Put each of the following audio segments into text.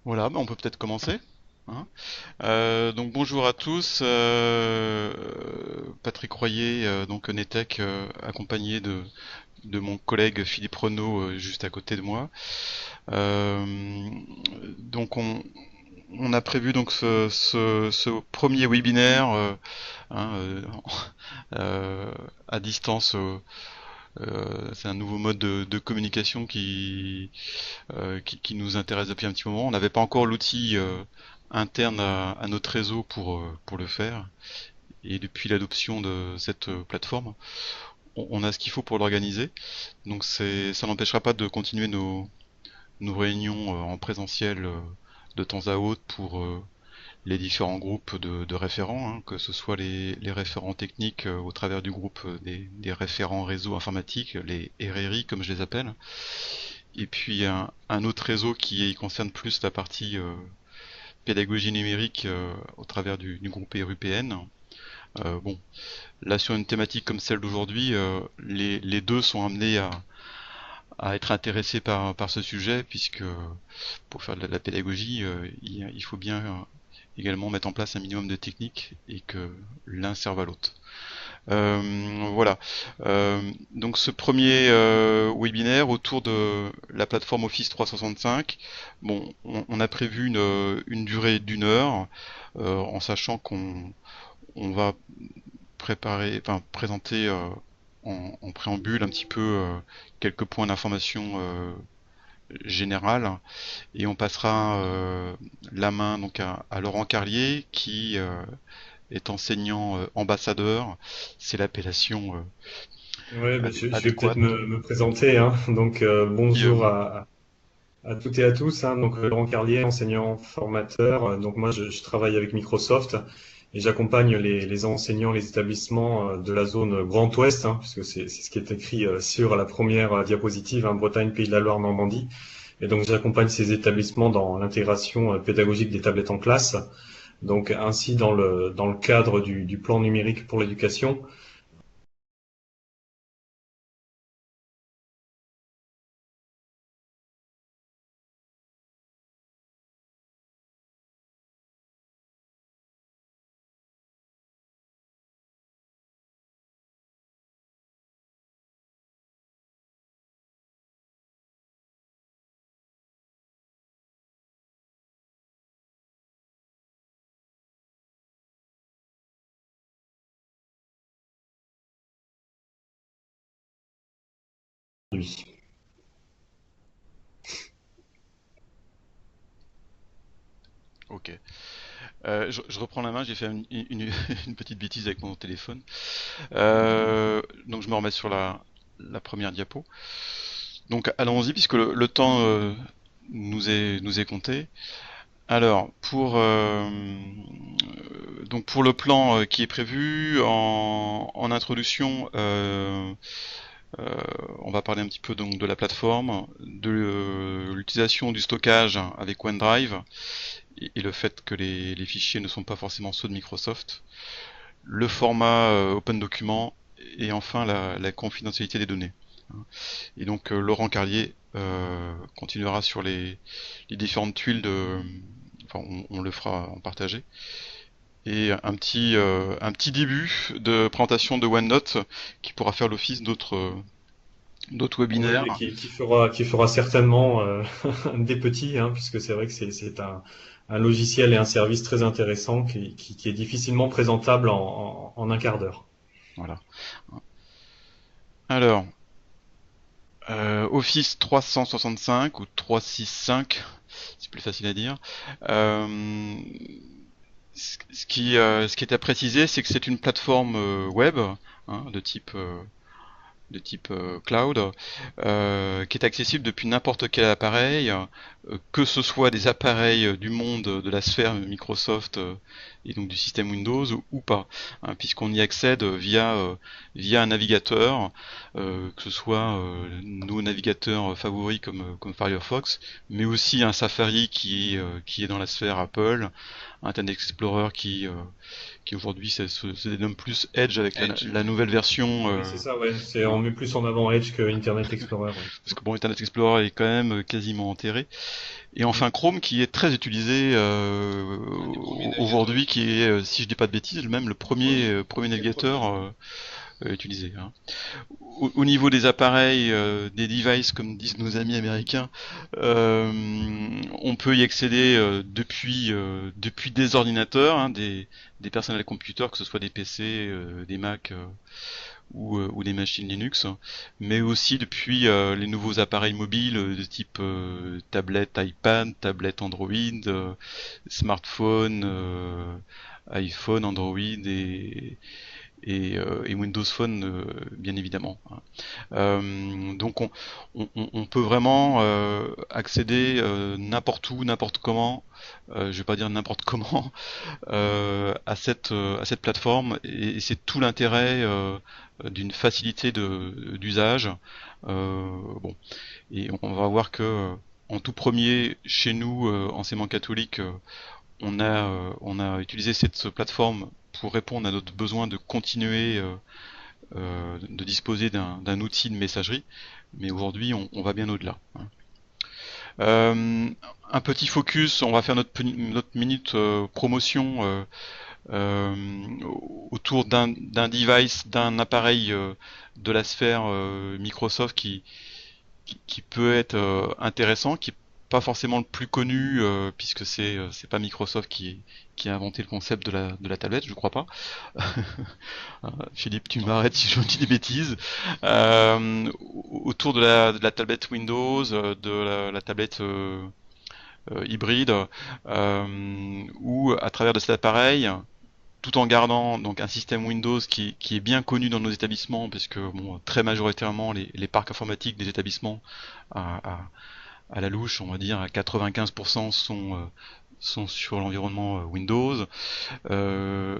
Voilà, on peut peut-être commencer, hein. Donc bonjour à tous, Patrick Royer, donc Netech, accompagné de mon collègue Philippe Renaud juste à côté de moi. Euh, donc on a prévu donc ce premier webinaire hein, euh, à distance. C'est un nouveau mode de communication qui nous intéresse depuis un petit moment. On n'avait pas encore l'outil interne à notre réseau pour le faire. Et depuis l'adoption de cette plateforme, on a ce qu'il faut pour l'organiser. Donc ça n'empêchera pas de continuer nos réunions en présentiel de temps à autre pour les différents groupes de référents, hein, que ce soit les référents techniques au travers du groupe des référents réseau informatique, les RRI comme je les appelle, et puis un autre réseau qui concerne plus la partie pédagogie numérique au travers du groupe RUPN. Bon, là sur une thématique comme celle d'aujourd'hui, les deux sont amenés à être intéressés par ce sujet, puisque pour faire de la pédagogie, il faut bien également mettre en place un minimum de technique et que l'un serve à l'autre. Voilà. Donc ce premier webinaire autour de la plateforme Office 365. Bon, on a prévu une durée d'1 heure, en sachant qu'on va présenter en préambule un petit peu quelques points d'information générale, et on passera la main donc à Laurent Carlier qui est enseignant ambassadeur, c'est l'appellation Ouais, bah, je vais peut-être adéquate. me présenter, hein. Donc, Qui, bonjour à toutes et à tous, hein. Donc, Laurent Carlier, enseignant formateur. Donc, moi, je travaille avec Microsoft et j'accompagne les enseignants, les établissements de la zone Grand Ouest, hein, puisque c'est ce qui est écrit sur la première diapositive, hein, Bretagne, Pays de la Loire, Normandie. Et donc, j'accompagne ces établissements dans l'intégration pédagogique des tablettes en classe. Donc, ainsi dans le cadre du plan numérique pour l'éducation. ok. Je reprends la main, j'ai fait une petite bêtise avec mon téléphone. Donc je me remets sur la première diapo. Donc allons-y puisque le temps nous est compté. Alors pour le plan qui est prévu en introduction, on va parler un petit peu donc de la plateforme, de l'utilisation du stockage avec OneDrive et le fait que les fichiers ne sont pas forcément ceux de Microsoft, le format Open Document et enfin la confidentialité des données. Et donc Laurent Carlier continuera sur les différentes tuiles enfin on le fera en partagé. Et un petit début de présentation de OneNote qui pourra faire l'office d'autres Ouais, webinaires. qui fera certainement des petits, hein, puisque c'est vrai que c'est un logiciel et un service très intéressant qui est difficilement présentable en un quart d'heure. Voilà. Alors, Office 365 ou 365, c'est plus facile à dire. Euh, ce qui est à préciser, c'est que c'est une plateforme web, hein, de type cloud, qui est accessible depuis n'importe quel appareil, que ce soit des appareils du monde de la sphère Microsoft et donc du système Windows ou pas, hein, puisqu'on y accède via un navigateur, que ce soit nos navigateurs favoris comme Firefox, mais aussi un Safari qui est dans la sphère Apple, Internet Explorer qui aujourd'hui se dénomme plus Edge avec Edge. la nouvelle version. Oui, c'est ça, ouais. On met plus en avant Edge que Internet Explorer, ouais. Parce que bon, Internet Explorer est quand même quasiment enterré. Et Mm. enfin Chrome qui est très utilisé Un des premiers navigateurs. aujourd'hui, qui est, si je dis pas de bêtises, même le premier, premier C'est le premier. navigateur utilisé, hein. Au niveau des appareils, des devices, comme disent nos amis américains, euh, on peut y accéder depuis des ordinateurs, hein, des personnels computers, que ce soit des PC, des Mac ou des machines Linux, mais aussi depuis les nouveaux appareils mobiles de type tablette iPad, tablette Android, smartphone, iPhone, Android et Windows Phone, bien évidemment, hein. Donc on peut vraiment accéder n'importe où, n'importe comment, je vais pas dire n'importe comment, à cette plateforme, et c'est tout l'intérêt d'une facilité d'usage. Bon, et on va voir que en tout premier, chez nous, enseignement catholique, on a utilisé cette plateforme pour répondre à notre besoin de continuer de disposer d'un outil de messagerie, mais aujourd'hui on va bien au-delà, hein. Euh, un petit focus, on va faire notre minute promotion euh, autour d'un device, d'un appareil de la sphère Microsoft qui peut être intéressant, qui est pas forcément le plus connu puisque c'est pas Microsoft qui a inventé le concept de la tablette, je crois pas. Philippe, tu Non. m'arrêtes si je dis des bêtises. Autour de la tablette Windows, de la tablette hybride, où à travers de cet appareil, tout en gardant donc un système Windows qui est bien connu dans nos établissements, puisque bon, très majoritairement les parcs informatiques des établissements à, à, à la louche, on va dire à 95% sont sur l'environnement Windows. Euh,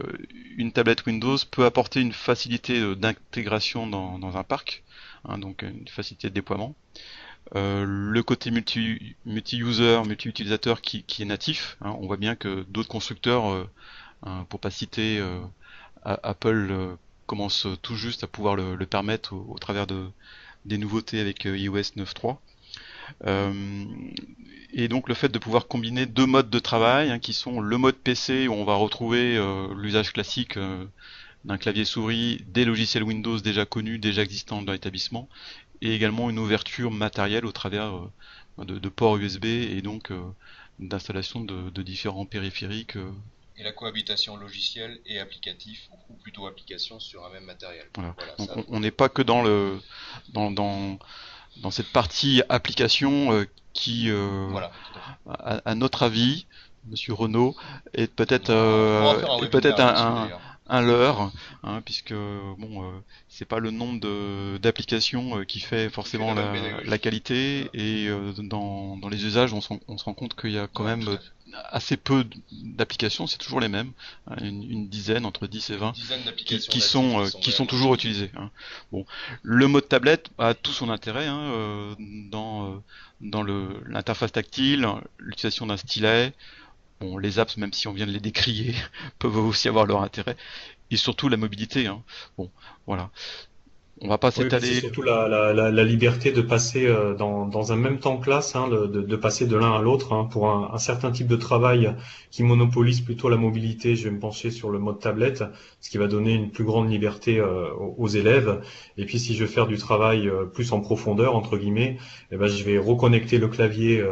une tablette Windows peut apporter une facilité d'intégration dans un parc, hein, donc une facilité de déploiement. Le côté multi-user, multi-utilisateur qui est natif, hein, on voit bien que d'autres constructeurs, hein, pour pas citer Apple, commence tout juste à pouvoir le permettre au travers des nouveautés avec iOS 9.3. Euh, et donc le fait de pouvoir combiner deux modes de travail, hein, qui sont le mode PC où on va retrouver l'usage classique d'un clavier souris, des logiciels Windows déjà connus, déjà existants dans l'établissement, et également une ouverture matérielle au travers de ports USB et donc d'installation de différents périphériques. Et la cohabitation logiciel et applicatif, ou plutôt application sur un même matériel. Voilà. Voilà, Donc ça. on n'est pas que dans, dans, dans cette partie application qui, Voilà, tout à fait. à notre avis, Monsieur Renaud, On pourra faire un est peut-être webinaire là-dessus d'ailleurs. un leurre, hein, puisque bon, c'est pas le nombre d'applications qui fait Qui fait forcément la bonne la pédagogie. qualité, Voilà. et dans les usages, on se rend compte qu'il y a quand Non, même tout à fait. assez peu d'applications, c'est toujours les mêmes, hein, une dizaine, entre 10 et Une 20, dizaine d'applications natives qui sont vraiment toujours utilisées. utilisées, hein. Bon, le mode tablette a tout son intérêt, hein, dans l'interface tactile, l'utilisation d'un stylet. Bon, les apps, même si on vient de les décrier, peuvent aussi avoir leur intérêt, et surtout la mobilité, hein. Bon, voilà. On va pas Oui, puis c'est s'étaler. surtout la liberté de passer dans un même temps classe, hein, de passer de l'un à l'autre, hein, pour un certain type de travail qui monopolise plutôt la mobilité. Je vais me pencher sur le mode tablette, ce qui va donner une plus grande liberté aux élèves. Et puis si je veux faire du travail plus en profondeur, entre guillemets, eh ben, je vais reconnecter le clavier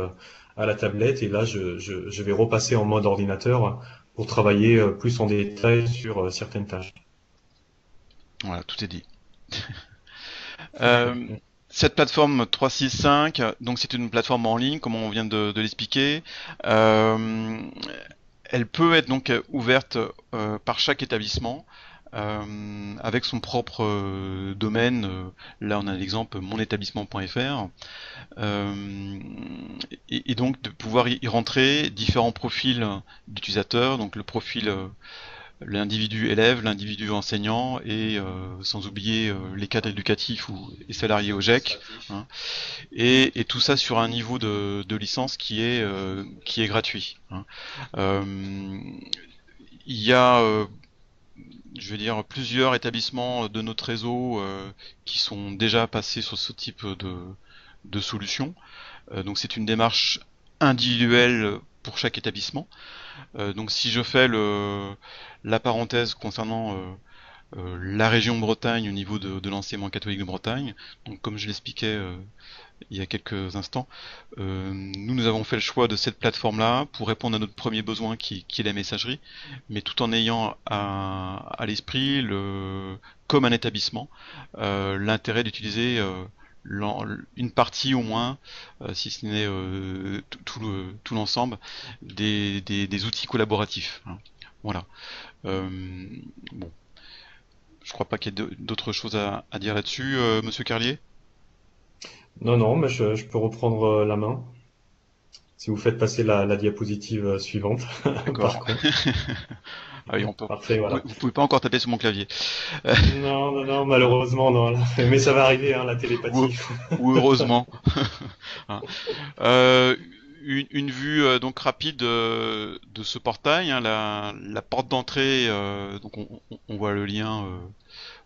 à la tablette et là je vais repasser en mode ordinateur pour travailler plus en détail sur certaines tâches. Voilà, tout est dit. Euh, cette plateforme 365, donc c'est une plateforme en ligne, comme on vient de l'expliquer. Euh, Elle peut être donc ouverte par chaque établissement avec son propre domaine. Là, on a l'exemple monétablissement.fr. Euh, et donc de pouvoir y rentrer différents profils d'utilisateurs, donc le profil l'individu élève, l'individu enseignant, et sans oublier les cadres éducatifs et Les salariés au GEC, administratifs. hein, et tout ça sur un niveau de licence qui est gratuit, hein. Euh, il y a je vais dire, plusieurs établissements de notre réseau qui sont déjà passés sur ce type de solution. Donc c'est une démarche individuelle pour chaque établissement. Donc si je fais la parenthèse concernant la région Bretagne au niveau de l'enseignement catholique de Bretagne, donc comme je l'expliquais il y a quelques instants, nous avons fait le choix de cette plateforme-là pour répondre à notre premier besoin qui est la messagerie, mais tout en ayant à l'esprit, comme un établissement, l'intérêt d'utiliser une partie au moins, si ce n'est tout l'ensemble, des outils collaboratifs, hein. Voilà. Euh, bon, je crois pas qu'il y ait d'autres choses à dire là-dessus, Monsieur Carlier. Non, non, mais je peux reprendre la main si vous faites passer la diapositive suivante, par D'accord. contre. Ah oui, Parfait, voilà. vous pouvez pas encore taper sur mon clavier. Euh, Non, non, non, malheureusement, non. Mais ça va arriver, hein, la ou, télépathie. ou heureusement. Hein. Euh, une vue donc rapide de ce portail, hein, la porte d'entrée, donc on voit le lien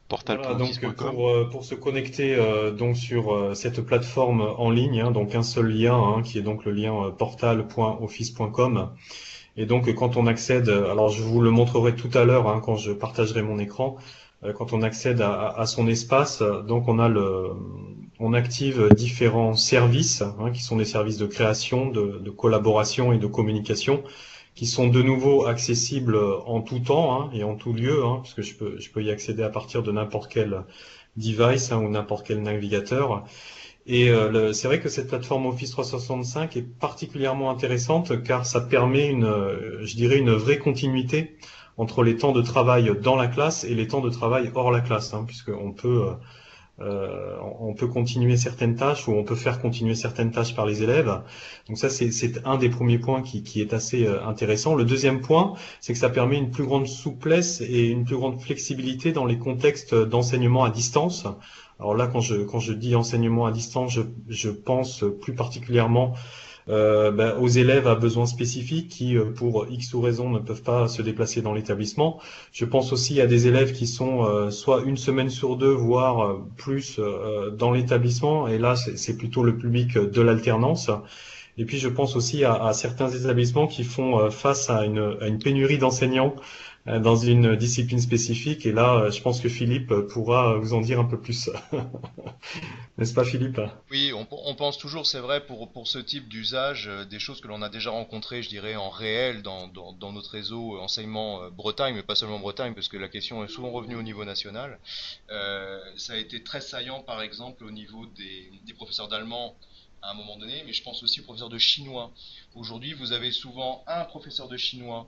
Voilà, donc portal.office.com. pour se connecter donc sur cette plateforme en ligne, hein, donc un seul lien, hein, qui est donc le lien portal.office.com. Et donc quand on accède, alors je vous le montrerai tout à l'heure, hein, quand je partagerai mon écran, quand on accède à son espace, donc on active différents services, hein, qui sont des services de création, de collaboration et de communication, qui sont de nouveau accessibles en tout temps, hein, et en tout lieu, hein, puisque je peux y accéder à partir de n'importe quel device, hein, ou n'importe quel navigateur. Et c'est vrai que cette plateforme Office 365 est particulièrement intéressante car ça permet je dirais une vraie continuité entre les temps de travail dans la classe et les temps de travail hors la classe, hein, on peut continuer certaines tâches ou on peut faire continuer certaines tâches par les élèves. Donc ça, c'est un des premiers points qui est assez intéressant. Le deuxième point, c'est que ça permet une plus grande souplesse et une plus grande flexibilité dans les contextes d'enseignement à distance. Alors là, quand je dis enseignement à distance, je pense plus particulièrement aux élèves à besoins spécifiques qui, pour X ou raison, ne peuvent pas se déplacer dans l'établissement. Je pense aussi à des élèves qui sont soit une semaine sur deux, voire plus dans l'établissement, et là, c'est plutôt le public de l'alternance. Et puis, je pense aussi à certains établissements qui font face à une pénurie d'enseignants dans une discipline spécifique. Et là, je pense que Philippe pourra vous en dire un peu plus. N'est-ce pas, Philippe? Oui, on pense toujours, c'est vrai, pour ce type d'usage, des choses que l'on a déjà rencontrées, je dirais, en réel dans notre réseau enseignement Bretagne, mais pas seulement Bretagne, parce que la question est souvent revenue au niveau national. Ça a été très saillant, par exemple, au niveau des professeurs d'allemand à un moment donné, mais je pense aussi aux professeurs de chinois. Aujourd'hui, vous avez souvent un professeur de chinois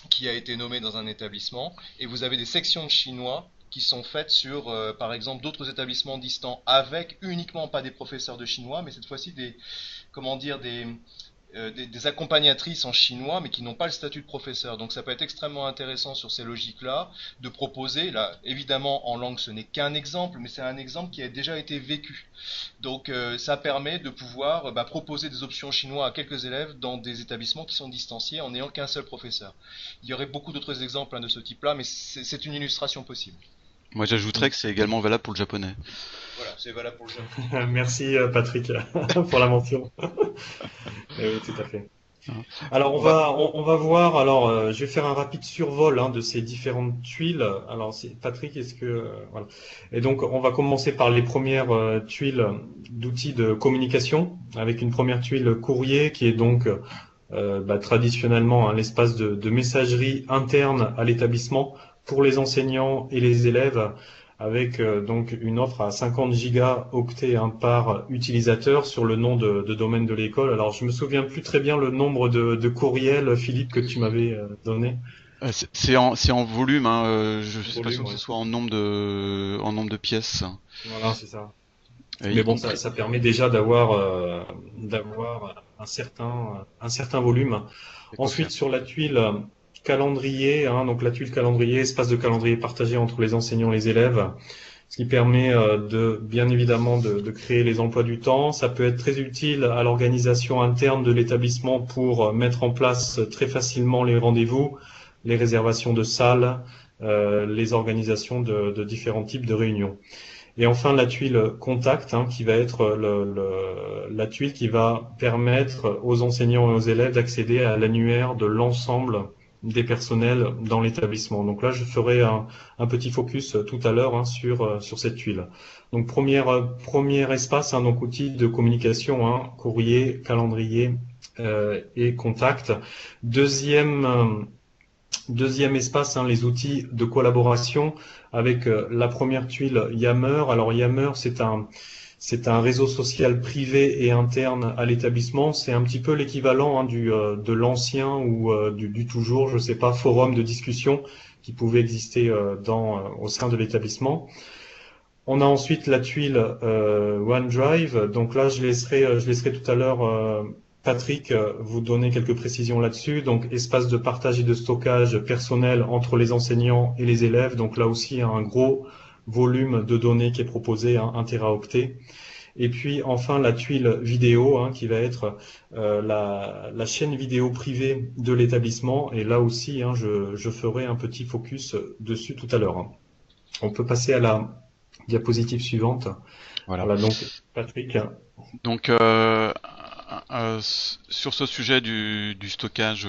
qui a été nommé dans un établissement, et vous avez des sections de chinois qui sont faites sur, par exemple, d'autres établissements distants, avec uniquement pas des professeurs de chinois, mais cette fois-ci comment dire, des accompagnatrices en chinois, mais qui n'ont pas le statut de professeur. Donc ça peut être extrêmement intéressant sur ces logiques-là, de proposer, là, évidemment, en langue, ce n'est qu'un exemple, mais c'est un exemple qui a déjà été vécu. Donc ça permet de pouvoir proposer des options chinois à quelques élèves dans des établissements qui sont distanciés en n'ayant qu'un seul professeur. Il y aurait beaucoup d'autres exemples de ce type-là, mais c'est une illustration possible. Moi, j'ajouterais que c'est également valable pour le japonais. Voilà, c'est valable pour le Japon. Merci Patrick pour la mention. Eh oui, tout à fait. Hein. Alors On va, on va voir. Alors je vais faire un rapide survol hein, de ces différentes tuiles. Alors Patrick, est-ce que voilà. Et donc on va commencer par les premières tuiles d'outils de communication avec une première tuile courrier qui est donc traditionnellement hein, l'espace de messagerie interne à l'établissement pour les enseignants et les élèves avec donc une offre à 50 gigaoctets hein, par utilisateur sur le nom de domaine de l'école. Alors je me souviens plus très bien le nombre de courriels, Philippe, que tu m'avais donné. c'est en volume, hein, je suis pas sûr Volume, que ce ouais. soit en nombre de pièces. Voilà, c'est ça. Y Mais bon, compris. ça permet déjà d'avoir un certain volume. C'est quoi faire. Ensuite, sur la tuile calendrier, hein, donc la tuile calendrier, espace de calendrier partagé entre les enseignants et les élèves, ce qui permet bien évidemment de créer les emplois du temps. Ça peut être très utile à l'organisation interne de l'établissement pour mettre en place très facilement les rendez-vous, les réservations de salles, les organisations de différents types de réunions. Et enfin, la tuile contact, hein, qui va être la tuile qui va permettre aux enseignants et aux élèves d'accéder à l'annuaire de l'ensemble des personnels dans l'établissement. Donc là, je ferai un petit focus tout à l'heure, hein, sur cette tuile. Donc premier espace, hein, donc outil de communication, hein, courrier, calendrier et contact. Deuxième espace, hein, les outils de collaboration avec la première tuile Yammer. Alors Yammer, c'est un réseau social privé et interne à l'établissement. C'est un petit peu l'équivalent, hein, de l'ancien ou du toujours, je sais pas, forum de discussion qui pouvait exister au sein de l'établissement. On a ensuite la tuile OneDrive. Donc là, je laisserai tout à l'heure Patrick vous donner quelques précisions là-dessus. Donc espace de partage et de stockage personnel entre les enseignants et les élèves. Donc là aussi, un gros volume de données qui est proposé, hein, 1 téraoctet. Et puis enfin la tuile vidéo, hein, qui va être la chaîne vidéo privée de l'établissement. Et là aussi, hein, je ferai un petit focus dessus tout à l'heure. On peut passer à la diapositive suivante. Voilà. Voilà, donc Patrick. Donc, sur ce sujet du stockage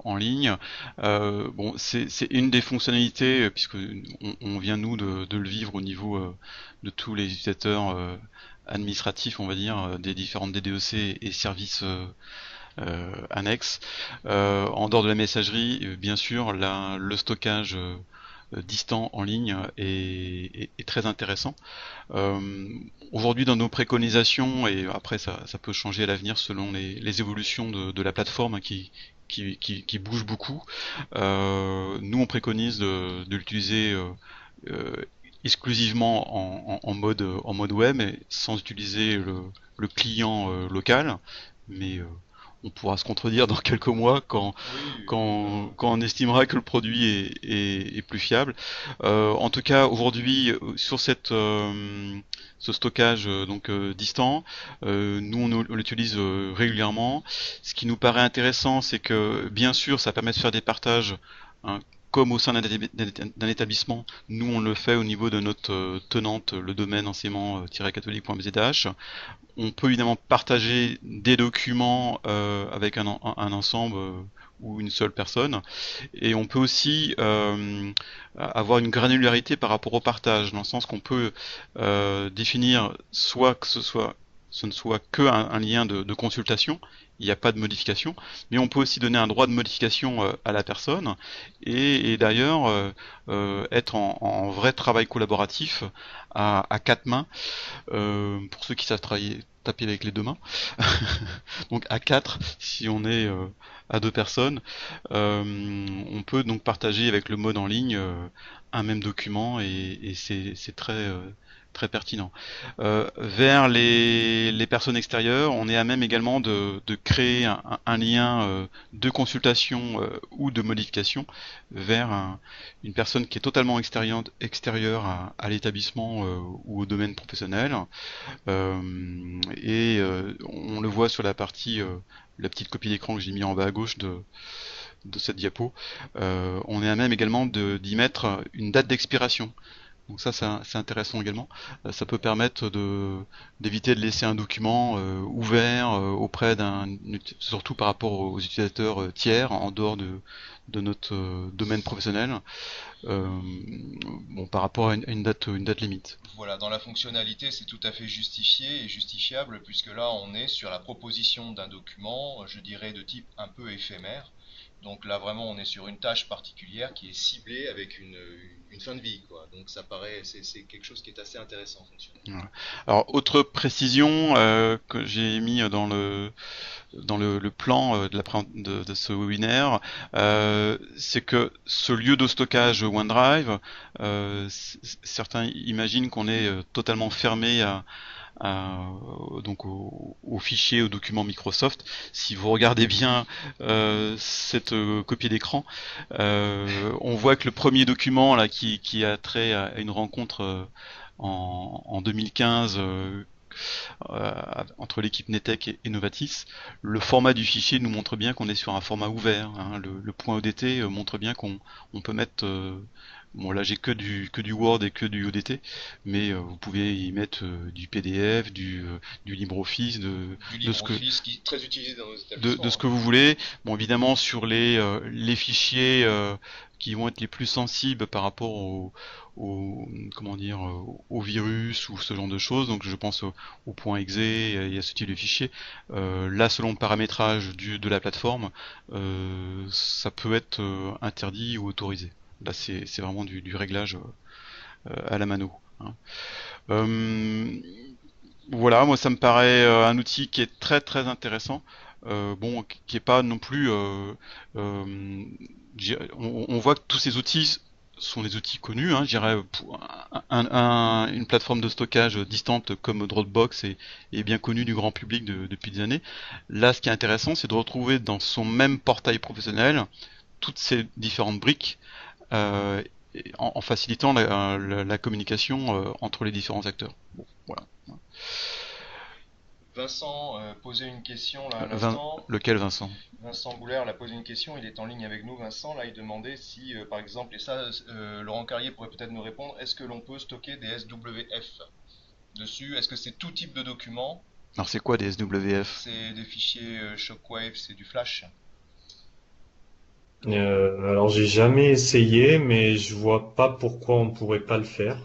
en ligne, bon, c'est une des fonctionnalités, puisque on vient nous de le vivre au niveau de tous les utilisateurs administratifs, on va dire, des différentes DDoC et services annexes. En dehors de la messagerie, bien sûr, le stockage distant en ligne est très intéressant. Aujourd'hui, dans nos préconisations, et après ça peut changer à l'avenir selon les évolutions de la plateforme, hein, qui bouge beaucoup, nous on préconise de l'utiliser exclusivement en mode web, et sans utiliser le client local, mais on pourra se contredire dans quelques mois Oui, quand on estimera que le produit est plus fiable. En tout cas, aujourd'hui, sur ce stockage distant, nous on l'utilise régulièrement. Ce qui nous paraît intéressant, c'est que bien sûr, ça permet de faire des partages, hein, comme au sein d'un établissement. Nous on le fait au niveau de notre tenante, le domaine enseignement-catholique.bzh. On peut évidemment partager des documents avec un ensemble ou une seule personne, et on peut aussi avoir une granularité par rapport au partage, dans le sens qu'on peut définir soit que ce ne soit que un lien de consultation, il n'y a pas de modification, mais on peut aussi donner un droit de modification à la personne, et d'ailleurs être en vrai travail collaboratif à quatre mains, pour ceux qui savent taper avec les deux mains. Donc à 4, si on est à deux personnes, on peut donc partager avec le mode en ligne un même document, et c'est très pertinent. Vers les personnes extérieures, on est à même également de créer un lien de consultation ou de modification vers une personne qui est totalement extérieure à l'établissement ou au domaine professionnel. On le voit sur la petite copie d'écran que j'ai mis en bas à gauche de cette diapo. On est à même également d'y mettre une date d'expiration. Donc ça, c'est intéressant également. Ça peut permettre d'éviter de laisser un document ouvert auprès surtout par rapport aux utilisateurs tiers en dehors de notre domaine professionnel, bon, par rapport à une date limite. voilà, dans la fonctionnalité, c'est tout à fait justifié et justifiable puisque là, on est sur la proposition d'un document, je dirais de type un peu éphémère. Donc là, vraiment, on est sur une tâche particulière qui est ciblée avec une fin de vie, quoi. Donc ça paraît, c'est quelque chose qui est assez intéressant fonctionnellement. Voilà. Alors, autre précision que j'ai mis dans le plan de ce webinaire, c'est que ce lieu de stockage OneDrive, certains imaginent qu'on est totalement fermé donc aux fichiers, aux documents Microsoft. Si vous regardez bien cette copie d'écran, on voit que le premier document là qui a trait à une rencontre en 2015 entre l'équipe Netec et Novatis, le format du fichier nous montre bien qu'on est sur un format ouvert, hein. Le point ODT montre bien qu'on peut mettre Bon, là, j'ai que du Word et que du ODT, mais vous pouvez y mettre du PDF, du LibreOffice, Du de ce que, LibreOffice qui est très utilisé dans nos de ce établissements, hein. que vous voulez. Bon, évidemment, sur les fichiers qui vont être les plus sensibles par rapport comment dire, au virus ou ce genre de choses, donc je pense au point .exe et à ce type de fichier. Là, selon le paramétrage de la plateforme, ça peut être interdit ou autorisé. Là, c'est vraiment du réglage à la mano, hein. Euh, voilà, moi ça me paraît un outil qui est très très intéressant. Bon, qui est pas non plus. Euh, on voit que tous ces outils sont des outils connus, hein, je dirais, pour une plateforme de stockage distante comme Dropbox est bien connue du grand public depuis des années. Là, ce qui est intéressant, c'est de retrouver dans son même portail professionnel toutes ces différentes briques euh, en facilitant la communication entre les différents acteurs. Bon, voilà. Vincent posait une question là à l'instant. Lequel, Vincent? Vincent Boulard a posé une question, il est en ligne avec nous. Vincent, là, il demandait si, par exemple, et ça, Laurent Carrier pourrait peut-être nous répondre, est-ce que l'on peut stocker des SWF dessus? Est-ce que c'est tout type de document? Alors c'est quoi des SWF? C'est des fichiers Shockwave, c'est du flash. Alors j'ai jamais essayé, mais je vois pas pourquoi on pourrait pas le faire.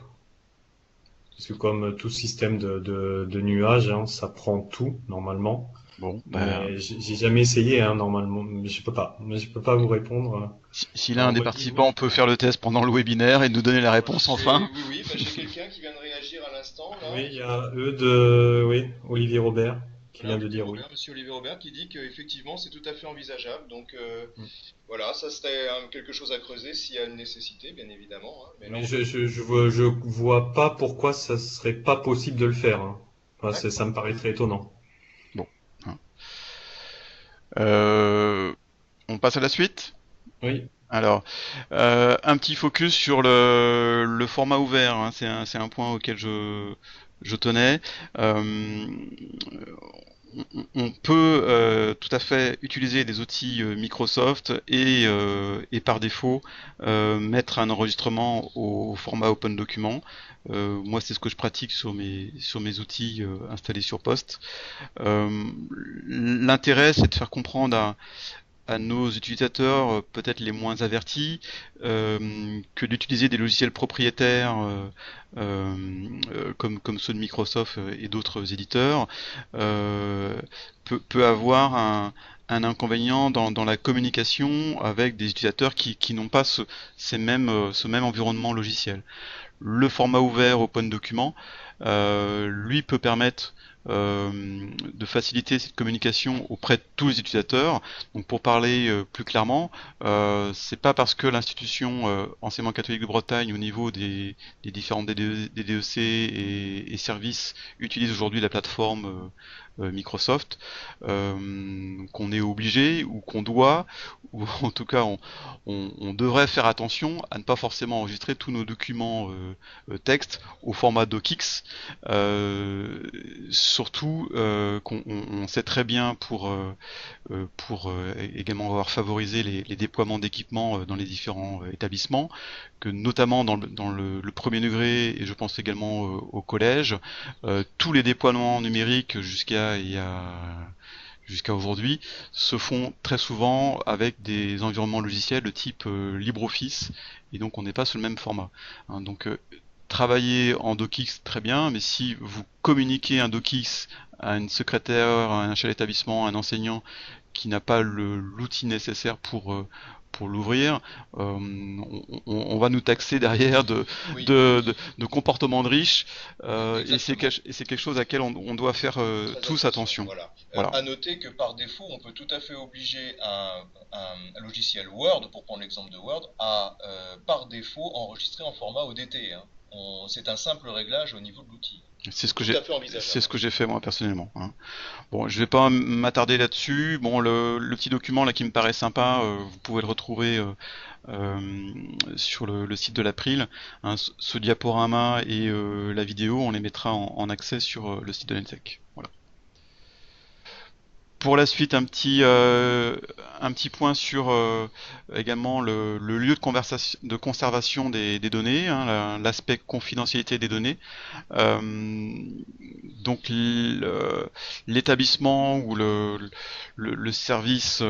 Parce que comme tout système de nuage, hein, ça prend tout normalement. Bon, bah, Mais j'ai jamais essayé, hein, normalement. Mais je peux pas. Mais je peux pas vous répondre. si l'un Alors on des me dit oui. participants peut faire le test pendant le webinaire et nous donner la réponse enfin. Oui, oui, bah, j'ai quelqu'un qui vient de réagir à l'instant, là. Oui, il y a oui, Olivier Robert qui Voilà, vient de dire oui. Monsieur Olivier Robert, qui dit qu'effectivement c'est tout à fait envisageable. Donc Mm. voilà, ça serait quelque chose à creuser s'il y a une nécessité, bien évidemment, hein. Mais là, Mais on peut. je vois pas pourquoi ça serait pas possible de le faire, hein. Enfin, ça D'accord. me paraît très étonnant. Bon, hein. Euh, on passe à la suite. Oui. Alors, un petit focus sur le format ouvert, hein. C'est un point auquel je tenais. Euh, on peut tout à fait utiliser des outils Microsoft et par défaut mettre un enregistrement au format Open Document. Moi, c'est ce que je pratique sur mes outils installés sur Post. Euh, L'intérêt, c'est de faire comprendre à nos utilisateurs, peut-être les moins avertis, que d'utiliser des logiciels propriétaires comme ceux de Microsoft et d'autres éditeurs peut avoir un inconvénient dans la communication avec des utilisateurs qui n'ont pas ce même environnement logiciel. Le format ouvert Open Document, lui peut permettre de faciliter cette communication auprès de tous les utilisateurs. Donc pour parler plus clairement, c'est pas parce que l'institution enseignement catholique de Bretagne au niveau des différents DDEC et services utilise aujourd'hui la plateforme Microsoft qu'on est obligé ou qu'on doit ou en tout cas on devrait faire attention à ne pas forcément enregistrer tous nos documents texte au format DocX. Surtout qu'on sait très bien pour également avoir favorisé les déploiements d'équipements dans les différents établissements, que notamment le premier degré et je pense également au collège, tous les déploiements numériques jusqu'à aujourd'hui se font très souvent avec des environnements logiciels de type LibreOffice et donc on n'est pas sur le même format, hein. Donc travailler en DocX très bien, mais si vous communiquez un DocX à une secrétaire, à un chef d'établissement, à un enseignant qui n'a pas l'outil nécessaire pour l'ouvrir, on va nous taxer derrière Oui, de comportement de riche, exactement. et c'est quelque chose à laquelle on doit faire Très tous attention. attention. Voilà. Voilà. À noter que par défaut, on peut tout à fait obliger un logiciel Word, pour prendre l'exemple de Word, à par défaut enregistrer en format ODT, hein. C'est un simple réglage au niveau de l'outil. C'est ce C'est que tout j'ai, à fait c'est envisageable, ce hein. que j'ai fait moi personnellement, hein. Bon, je vais pas m'attarder là-dessus. Bon, le petit document là qui me paraît sympa, vous pouvez le retrouver euh, sur le site de l'April, hein. Ce diaporama et la vidéo, on les mettra en accès sur le site de l'ENSEC. Voilà. pour la suite, un petit point sur également le lieu de conservation des données, hein, l'aspect confidentialité des données. Euh, donc l'établissement ou le service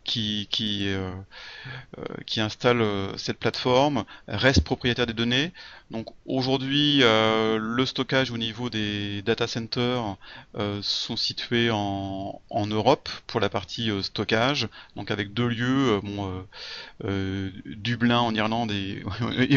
qui installe cette plateforme reste propriétaire des données. Donc aujourd'hui, le stockage au niveau des data centers sont situés en Europe pour la partie stockage, donc avec deux lieux, Dublin en Irlande et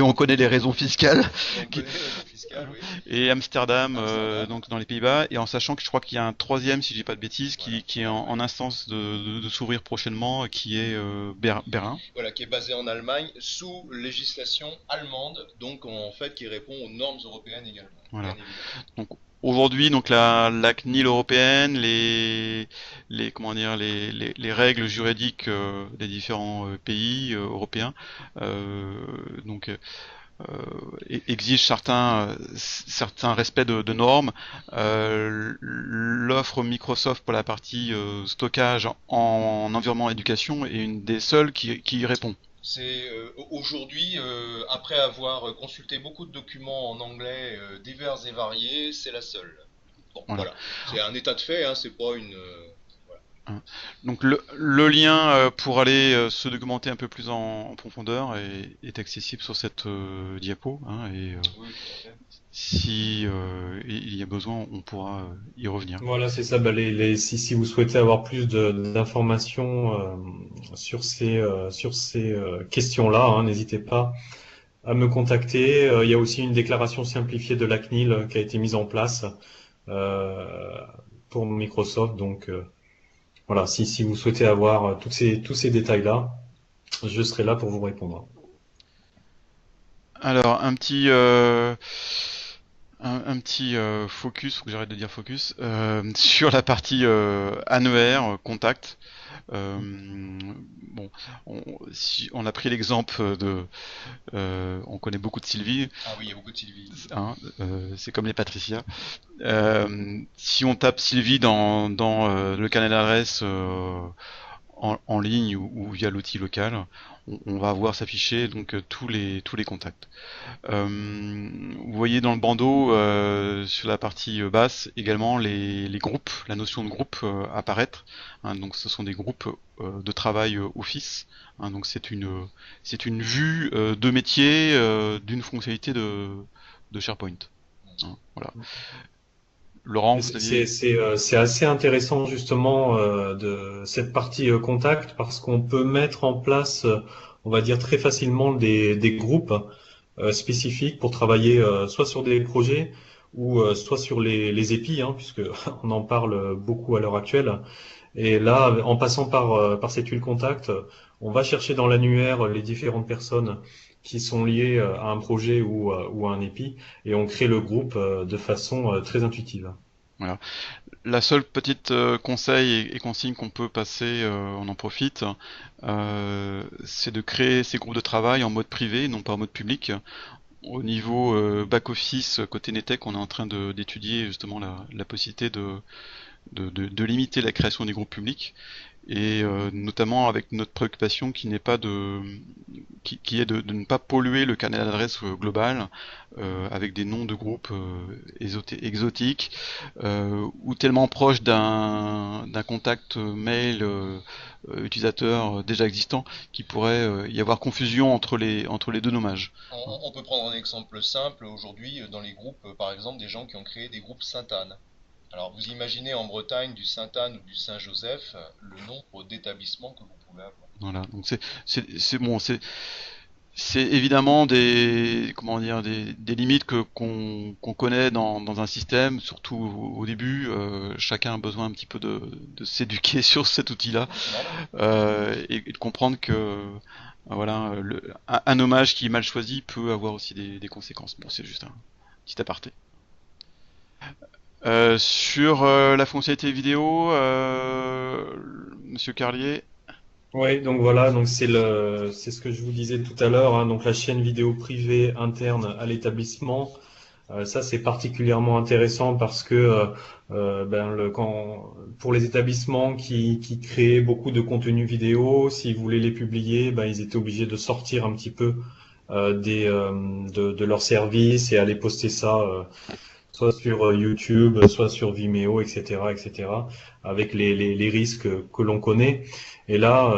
on connaît les raisons fiscales, On connaît les raisons fiscales, oui. et Amsterdam, Amsterdam. donc dans les Pays-Bas, et en sachant que je crois qu'il y a un troisième, si je dis pas de bêtises, Voilà. qui est en instance de s'ouvrir prochainement, qui est Berlin. Voilà, qui est basé en Allemagne sous législation allemande, donc en fait qui répond aux normes européennes également, bien Voilà. évidemment. Donc aujourd'hui, donc la CNIL européenne, comment dire, les règles juridiques des différents pays européens, euh, donc exigent certains respects de normes. L'offre Microsoft pour la partie stockage en environnement éducation est une des seules qui y répond. C'est aujourd'hui, après avoir consulté beaucoup de documents en anglais divers et variés, c'est la seule. Bon, Voilà. voilà. C'est un état de fait, hein, c'est pas une. Voilà. Hein. Donc le lien pour aller se documenter un peu plus en profondeur est accessible sur cette diapo, hein, et Oui, tout à fait. si il y a besoin, on pourra y revenir. Voilà, c'est ça. Bah, si vous souhaitez avoir plus d'informations sur ces questions-là, hein, n'hésitez pas à me contacter. Il y a aussi une déclaration simplifiée de la CNIL qui a été mise en place euh, pour Microsoft. Donc voilà, si vous souhaitez avoir tous ces détails-là, je serai là pour vous répondre. Alors un petit focus, faut que j'arrête de dire focus, sur la partie annuaire, contact. Euh, bon, si on a pris l'exemple on connaît beaucoup de Sylvie, Ah oui, il y a beaucoup de Sylvie. hein, c'est comme les Patricia. Si on tape Sylvie dans le canal d'adresse en ligne ou via l'outil local, on va voir s'afficher donc tous les contacts. Vous voyez dans le bandeau sur la partie basse également les groupes, la notion de groupe apparaître. Hein, donc ce sont des groupes de travail Office. Hein, donc c'est une vue de métier d'une fonctionnalité de SharePoint. Hein, voilà. Laurent, vous aviez... C'est assez intéressant justement de cette partie contact parce qu'on peut mettre en place, on va dire très facilement des groupes spécifiques pour travailler soit sur des projets ou soit sur les épis, hein, puisque on en parle beaucoup à l'heure actuelle. Et là, en passant par cette huile contact, on va chercher dans l'annuaire les différentes personnes qui sont liées à un projet ou à un épi et on crée le groupe de façon très intuitive. Voilà. La seule petite conseil et consigne qu'on peut passer, on en profite, c'est de créer ces groupes de travail en mode privé, non pas en mode public. Au niveau back-office, côté Netec, on est en train d'étudier justement la possibilité de limiter la création des groupes publics et notamment avec notre préoccupation qui n'est pas qui est de ne pas polluer le carnet d'adresse global avec des noms de groupes exotiques ou tellement proches d'un contact mail utilisateur déjà existant qu'il pourrait y avoir confusion entre les deux nommages. On peut prendre un exemple simple aujourd'hui dans les groupes, par exemple, des gens qui ont créé des groupes Sainte-Anne. Alors vous imaginez en Bretagne du Sainte-Anne ou du Saint-Joseph le nombre d'établissements que vous pouvez avoir. Voilà, donc c'est bon, c'est évidemment des comment dire des limites qu'on connaît dans un système, surtout au début. Chacun a besoin un petit peu de s'éduquer sur cet outil-là C'est normal. et de comprendre que voilà un hommage qui est mal choisi peut avoir aussi des conséquences. Bon, c'est juste un petit aparté. Sur la fonctionnalité vidéo, Monsieur Carlier. Oui, donc voilà, donc c'est ce que je vous disais tout à l'heure, hein, donc la chaîne vidéo privée interne à l'établissement Ça, c'est particulièrement intéressant parce que pour les établissements qui créaient beaucoup de contenus vidéo, s'ils voulaient les publier, ben, ils étaient obligés de sortir un petit peu de leur service et aller poster ça soit sur YouTube, soit sur Vimeo, etc., etc., avec les risques que l'on connaît. Et là,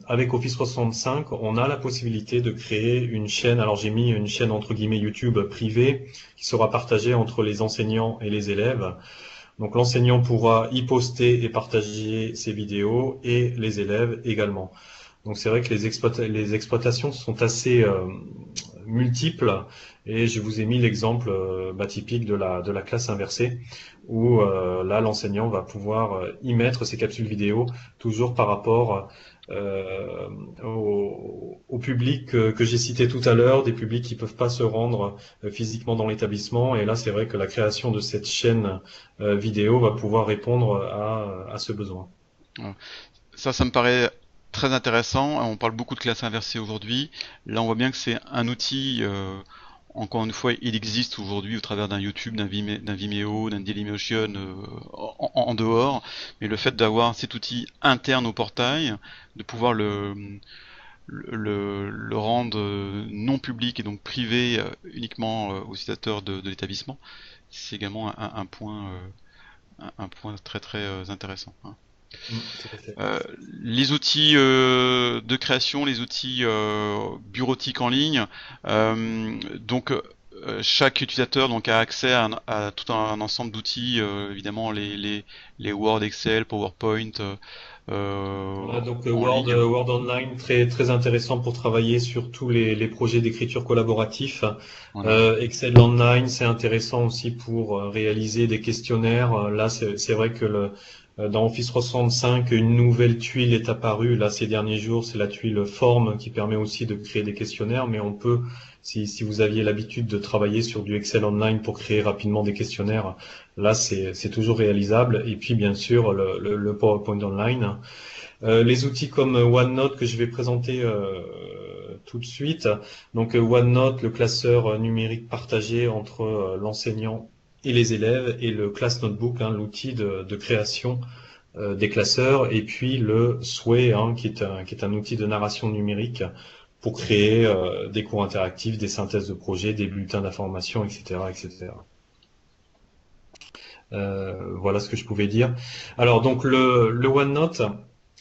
avec Office 365, on a la possibilité de créer une chaîne. Alors j'ai mis une chaîne entre guillemets YouTube privée qui sera partagée entre les enseignants et les élèves. Donc l'enseignant pourra y poster et partager ses vidéos et les élèves également. Donc c'est vrai que les exploitations sont assez multiples et je vous ai mis l'exemple typique de la classe inversée où là l'enseignant va pouvoir y mettre ses capsules vidéo toujours par rapport au public que j'ai cité tout à l'heure, des publics qui peuvent pas se rendre physiquement dans l'établissement. Et là c'est vrai que la création de cette chaîne vidéo va pouvoir répondre à ce besoin. Voilà. Ça me paraît très intéressant. On parle beaucoup de classe inversée aujourd'hui. Là, on voit bien que c'est un outil. Encore une fois, il existe aujourd'hui au travers d'un YouTube, d'un Vimeo, d'un Dailymotion en dehors. Mais le fait d'avoir cet outil interne au portail, de pouvoir le rendre non public et donc privé uniquement aux utilisateurs de l'établissement, c'est également un point très très intéressant, hein. Tout à fait. Euh, les outils de création, les outils bureautiques en ligne, donc chaque utilisateur donc a accès à tout un ensemble d'outils, évidemment les Word, Excel, PowerPoint Voilà, donc en ligne. Word Online, très, très intéressant pour travailler sur tous les projets d'écriture collaboratif. Voilà. Excel Online, c'est intéressant aussi pour réaliser des questionnaires. Là, c'est vrai que dans Office 365, une nouvelle tuile est apparue. Là, ces derniers jours, c'est la tuile Forme qui permet aussi de créer des questionnaires. Mais on peut, si vous aviez l'habitude de travailler sur du Excel Online pour créer rapidement des questionnaires, là, c'est toujours réalisable. Et puis, bien sûr, le PowerPoint Online. Les outils comme OneNote que je vais présenter tout de suite. Donc OneNote, le classeur numérique partagé entre l'enseignant et les élèves, et le Class Notebook, hein, l'outil de création des classeurs, et puis le Sway, hein, qui est un outil de narration numérique pour créer des cours interactifs, des synthèses de projets, des bulletins d'information, etc., etc. Voilà ce que je pouvais dire. Alors donc le OneNote,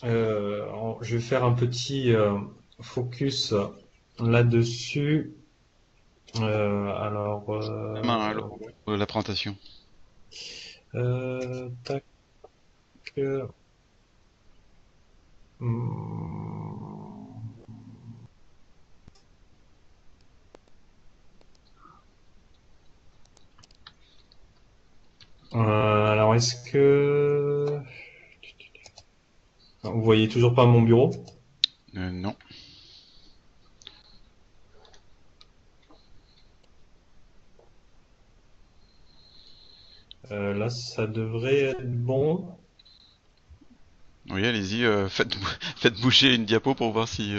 je vais faire un petit focus là-dessus. Alors, La main, hein, la présentation. tac. Hmm. Alors, est-ce que vous voyez toujours pas mon bureau? Non. Là, ça devrait être bon. Oui, allez-y, faites bouger une diapo pour voir si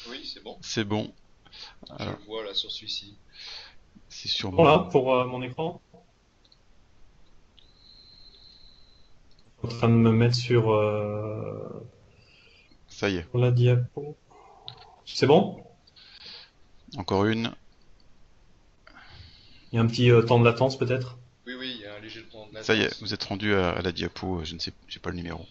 Oui, c'est bon. c'est bon. Je Alors, le vois là sur celui-ci. c'est sur Voilà mon. pour mon écran. Je suis en train de me mettre Ça y est. sur la diapo. C'est bon? Encore une. Il y a un petit temps de latence peut-être? Oui, oui, il y a un léger temps de Ça y est, latence. vous êtes rendu à la diapo. Je ne sais, j'ai pas le numéro.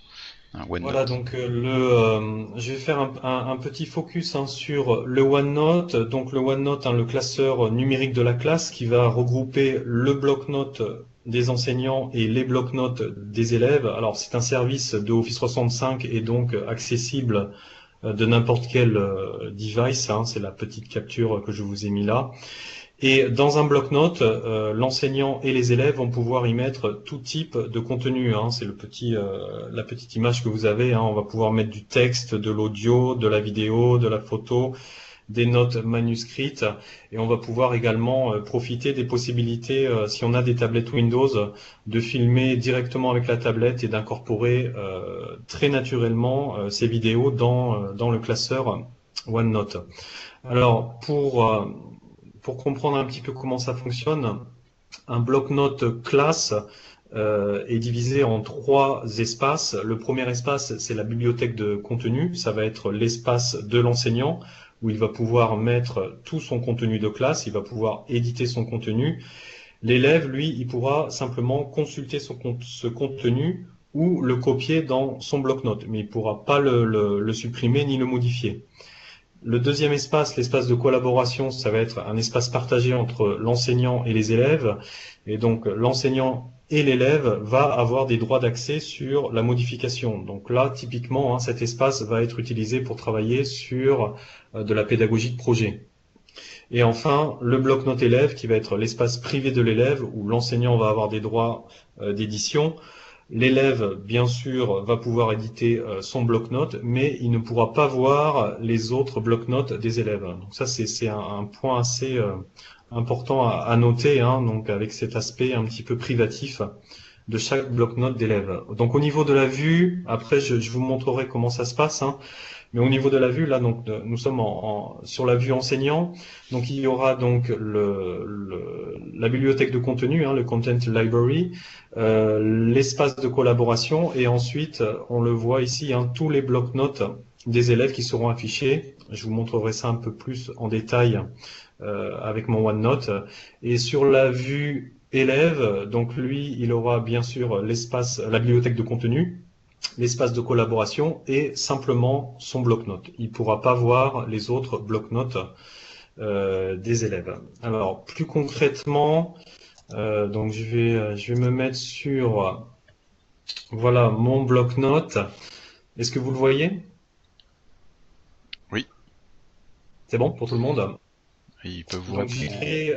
Voilà, OneNote. donc je vais faire un petit focus hein, sur le OneNote. Donc le OneNote, hein, le classeur numérique de la classe qui va regrouper le bloc-notes des enseignants et les bloc-notes des élèves. Alors c'est un service de Office 365 et donc accessible de n'importe quel device, hein, c'est la petite capture que je vous ai mis là. Et dans un bloc-notes, l'enseignant et les élèves vont pouvoir y mettre tout type de contenu, hein. C'est la petite image que vous avez, hein. On va pouvoir mettre du texte, de l'audio, de la vidéo, de la photo, des notes manuscrites, et on va pouvoir également profiter des possibilités, si on a des tablettes Windows, de filmer directement avec la tablette et d'incorporer très naturellement ces vidéos dans le classeur OneNote. Alors pour comprendre un petit peu comment ça fonctionne, un bloc-notes classe est divisé en 3 espaces. Le premier espace, c'est la bibliothèque de contenu. Ça va être l'espace de l'enseignant où il va pouvoir mettre tout son contenu de classe, il va pouvoir éditer son contenu. L'élève, lui, il pourra simplement consulter ce contenu ou le copier dans son bloc-notes, mais il ne pourra pas le supprimer ni le modifier. Le deuxième espace, l'espace de collaboration, ça va être un espace partagé entre l'enseignant et les élèves. Et donc, l'enseignant et l'élève va avoir des droits d'accès sur la modification. Donc là, typiquement, cet espace va être utilisé pour travailler sur de la pédagogie de projet. Et enfin, le bloc-notes élève, qui va être l'espace privé de l'élève, où l'enseignant va avoir des droits d'édition. L'élève, bien sûr, va pouvoir éditer son bloc-notes, mais il ne pourra pas voir les autres bloc-notes des élèves. Donc ça, c'est un point assez important à noter, donc avec cet aspect un petit peu privatif de chaque bloc-notes d'élève. Donc au niveau de la vue, après je vous montrerai comment ça se passe, mais au niveau de la vue, là, donc, nous sommes sur la vue enseignant. Donc, il y aura donc la bibliothèque de contenu, le Content Library, l'espace de collaboration, et ensuite, on le voit ici, tous les blocs-notes des élèves qui seront affichés. Je vous montrerai ça un peu plus en détail avec mon OneNote. Et sur la vue élève, donc lui, il aura bien sûr la bibliothèque de contenu, l'espace de collaboration et simplement son bloc-notes. Il ne pourra pas voir les autres bloc-notes des élèves. Alors, plus concrètement, donc je vais me mettre sur voilà mon bloc-notes. Est-ce que vous le voyez? Oui. C'est bon pour tout le monde? Ils peuvent vous Donc, j'ai répondre. créé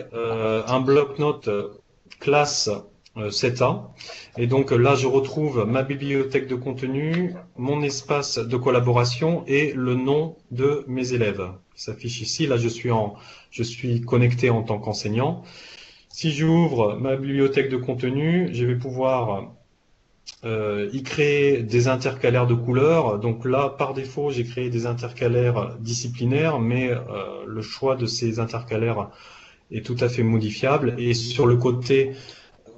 un bloc-notes classe 7A. Et donc là, je retrouve ma bibliothèque de contenu, mon espace de collaboration et le nom de mes élèves qui s'affiche ici. Là, je suis connecté en tant qu'enseignant. Si j'ouvre ma bibliothèque de contenu, je vais pouvoir y créer des intercalaires de couleurs. Donc là, par défaut, j'ai créé des intercalaires disciplinaires, mais le choix de ces intercalaires est tout à fait modifiable. Et sur le côté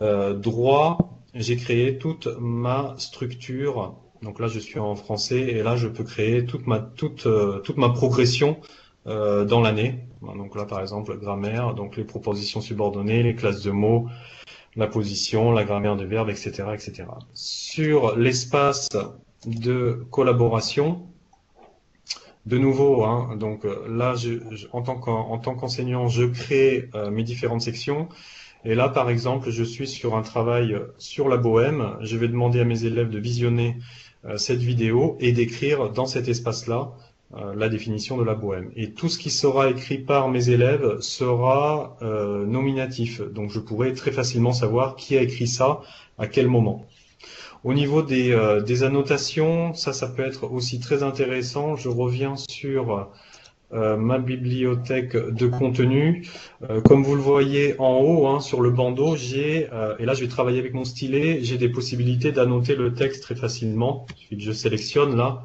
droit, j'ai créé toute ma structure. Donc là, je suis en français et là, je peux créer toute ma progression dans l'année. Donc là, par exemple, grammaire, donc les propositions subordonnées, les classes de mots, la position, la grammaire de verbes, etc., etc. Sur l'espace de collaboration, de nouveau, donc là, en tant qu'enseignant, je crée mes différentes sections. Et là, par exemple, je suis sur un travail sur la bohème. Je vais demander à mes élèves de visionner cette vidéo et d'écrire dans cet espace-là la définition de la bohème. Et tout ce qui sera écrit par mes élèves sera nominatif. Donc, je pourrai très facilement savoir qui a écrit ça, à quel moment. Au niveau des annotations, ça peut être aussi très intéressant. Je reviens sur ma bibliothèque de contenu. Comme vous le voyez en haut, sur le bandeau, et là je vais travailler avec mon stylet, j'ai des possibilités d'annoter le texte très facilement. Il suffit que je sélectionne là,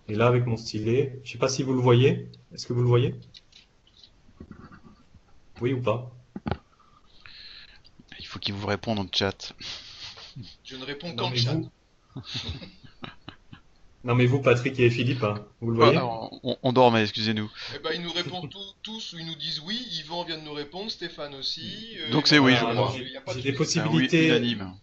et là avec mon stylet. Je ne sais pas si vous le voyez. Est-ce que vous le voyez? Oui ou pas? Il faut qu'ils vous répondent en chat. Je ne réponds Non qu'en mais chat. non mais vous, Patrick et Philippe, vous le voyez? On dormait, excusez-nous. Eh ben, ils nous répondent tous ou ils nous disent oui. Yvan vient de nous répondre, Stéphane aussi. Donc c'est oui, je Voilà, crois. alors Il y a pas j'ai de des souci. C'est un oui possibilités. unanime.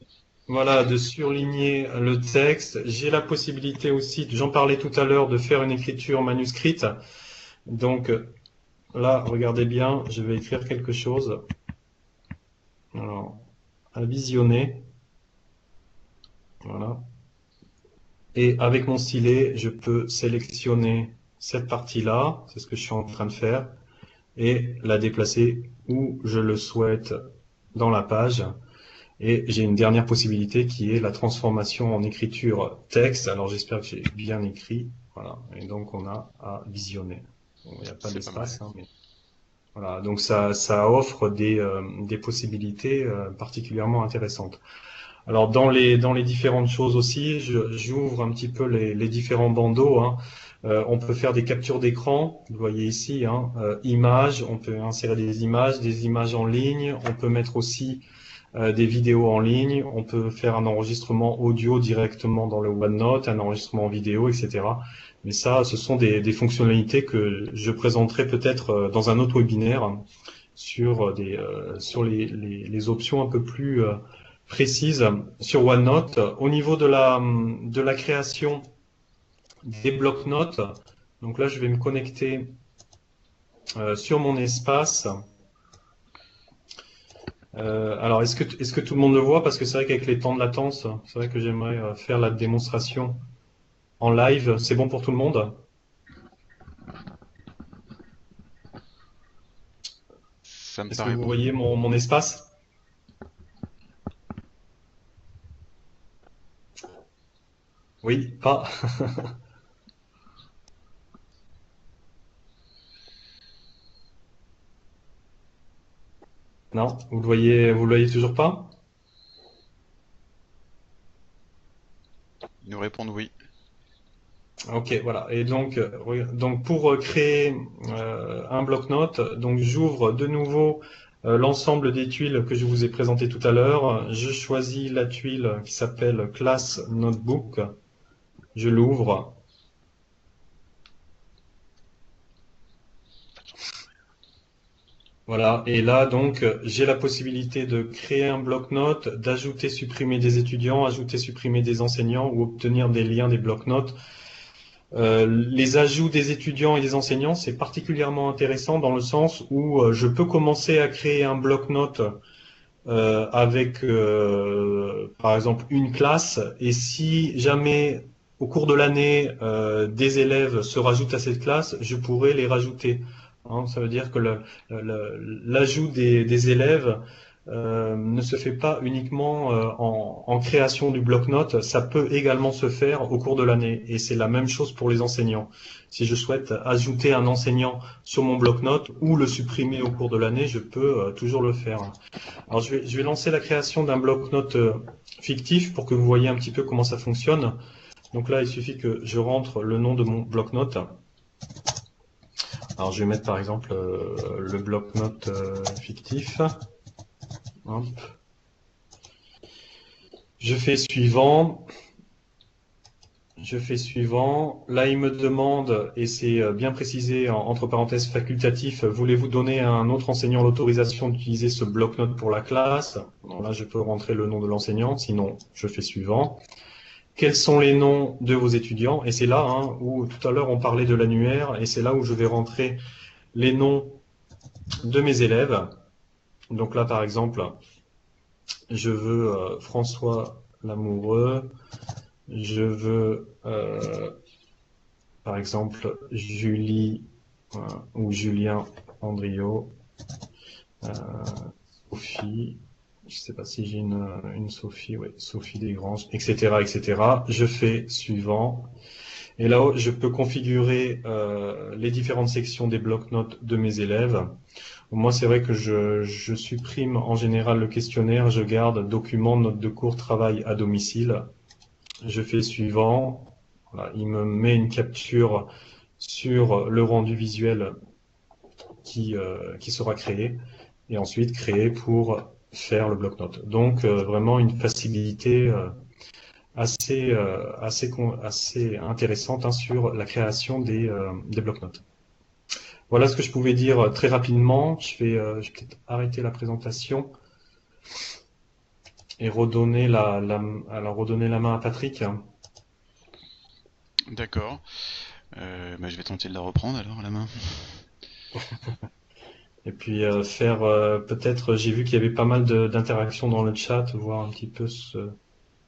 Voilà, de surligner le texte. J'ai la possibilité aussi, j'en parlais tout à l'heure, de faire une écriture manuscrite. Donc là, regardez bien, je vais écrire quelque chose. Alors, à visionner. Voilà. Et avec mon stylet, je peux sélectionner cette partie-là, c'est ce que je suis en train de faire, et la déplacer où je le souhaite dans la page. Et j'ai une dernière possibilité qui est la transformation en écriture texte. Alors j'espère que j'ai bien écrit. Voilà. Et donc on a à visionner. Bon, il n'y a pas C'est pas d'espace, mal. mais voilà. Donc ça offre des possibilités particulièrement intéressantes. Alors dans les différentes choses aussi, j'ouvre un petit peu les différents bandeaux. On peut faire des captures d'écran, vous voyez ici, hein, images, on peut insérer des images en ligne, on peut mettre aussi des vidéos en ligne, on peut faire un enregistrement audio directement dans le OneNote, un enregistrement vidéo, etc. Mais ça, ce sont des fonctionnalités que je présenterai peut-être dans un autre webinaire sur les options un peu plus précises sur OneNote. Au niveau de la création des blocs-notes, donc là, je vais me connecter sur mon espace. Alors, est-ce que tout le monde le voit? Parce que c'est vrai qu'avec les temps de latence, c'est vrai que j'aimerais faire la démonstration en live. C'est bon pour tout le monde? Ça me Est-ce que paraît vous bon. voyez mon espace? Oui, pas. Non, vous le voyez toujours pas? Ils nous répondent oui. Ok, voilà. Et donc, donc pour créer un bloc-notes, donc j'ouvre de nouveau l'ensemble des tuiles que je vous ai présentées tout à l'heure. Je choisis la tuile qui s'appelle Class Notebook. Je l'ouvre. Voilà. Et là, donc, j'ai la possibilité de créer un bloc-notes, d'ajouter, supprimer des étudiants, ajouter, supprimer des enseignants ou obtenir des liens des bloc-notes. Les ajouts des étudiants et des enseignants, c'est particulièrement intéressant dans le sens où je peux commencer à créer un bloc-notes avec, par exemple, une classe, et si jamais au cours de l'année des élèves se rajoutent à cette classe, je pourrais les rajouter. Hein, ça veut dire que l'ajout des élèves ne se fait pas uniquement en création du bloc-notes, ça peut également se faire au cours de l'année, et c'est la même chose pour les enseignants. Si je souhaite ajouter un enseignant sur mon bloc-notes ou le supprimer au cours de l'année, je peux toujours le faire. Alors, je vais lancer la création d'un bloc-notes fictif pour que vous voyez un petit peu comment ça fonctionne. Donc là, il suffit que je rentre le nom de mon bloc-notes. Alors, je vais mettre par exemple le bloc-notes fictif. Hop. Je fais suivant. Je fais suivant. Là, il me demande, et c'est bien précisé entre parenthèses facultatif, voulez-vous donner à un autre enseignant l'autorisation d'utiliser ce bloc-notes pour la classe? Donc là, je peux rentrer le nom de l'enseignant, sinon je fais suivant. Quels sont les noms de vos étudiants? Et c'est là hein, où tout à l'heure on parlait de l'annuaire, et c'est là où je vais rentrer les noms de mes élèves. Donc là, par exemple, je veux François Lamoureux, je veux par exemple Julie ou Julien Andriot, euh, Sophie, je ne sais pas si j'ai une Sophie, oui, Sophie Desgranges, etc., etc. Je fais suivant. Et là, je peux configurer les différentes sections des blocs-notes de mes élèves. Moi, c'est vrai que je supprime en général le questionnaire, je garde document, notes de cours, travail à domicile. Je fais suivant. Voilà, il me met une capture sur le rendu visuel qui sera créé et ensuite créé pour faire le bloc-notes. Donc, vraiment une facilité assez intéressante hein, sur la création des blocs-notes. Voilà ce que je pouvais dire très rapidement. Je vais peut-être arrêter la présentation et alors redonner la main à Patrick. D'accord. Bah, je vais tenter de la reprendre alors, la main. Et puis faire peut-être, j'ai vu qu'il y avait pas mal d'interactions dans le chat, voir un petit peu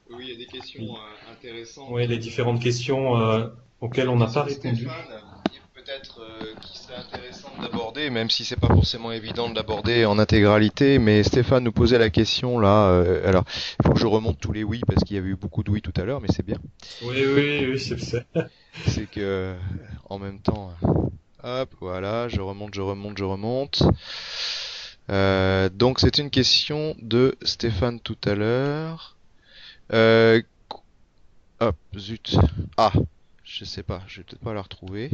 Oui, il y a des questions intéressantes ouais, les différentes questions auxquelles on n'a pas sur répondu. Stéphane, peut-être qui serait intéressant d'aborder, même si c'est pas forcément évident de l'aborder en intégralité, mais Stéphane nous posait la question là, alors il faut que je remonte tous les oui parce qu'il y avait eu beaucoup de oui tout à l'heure, mais c'est bien. Oui, oui, oui, c'est. C'est que en même temps, hop, voilà, je remonte. Donc c'est une question de Stéphane tout à l'heure. Euh, Hop, zut. Ah, Je sais pas, je vais peut-être pas la retrouver.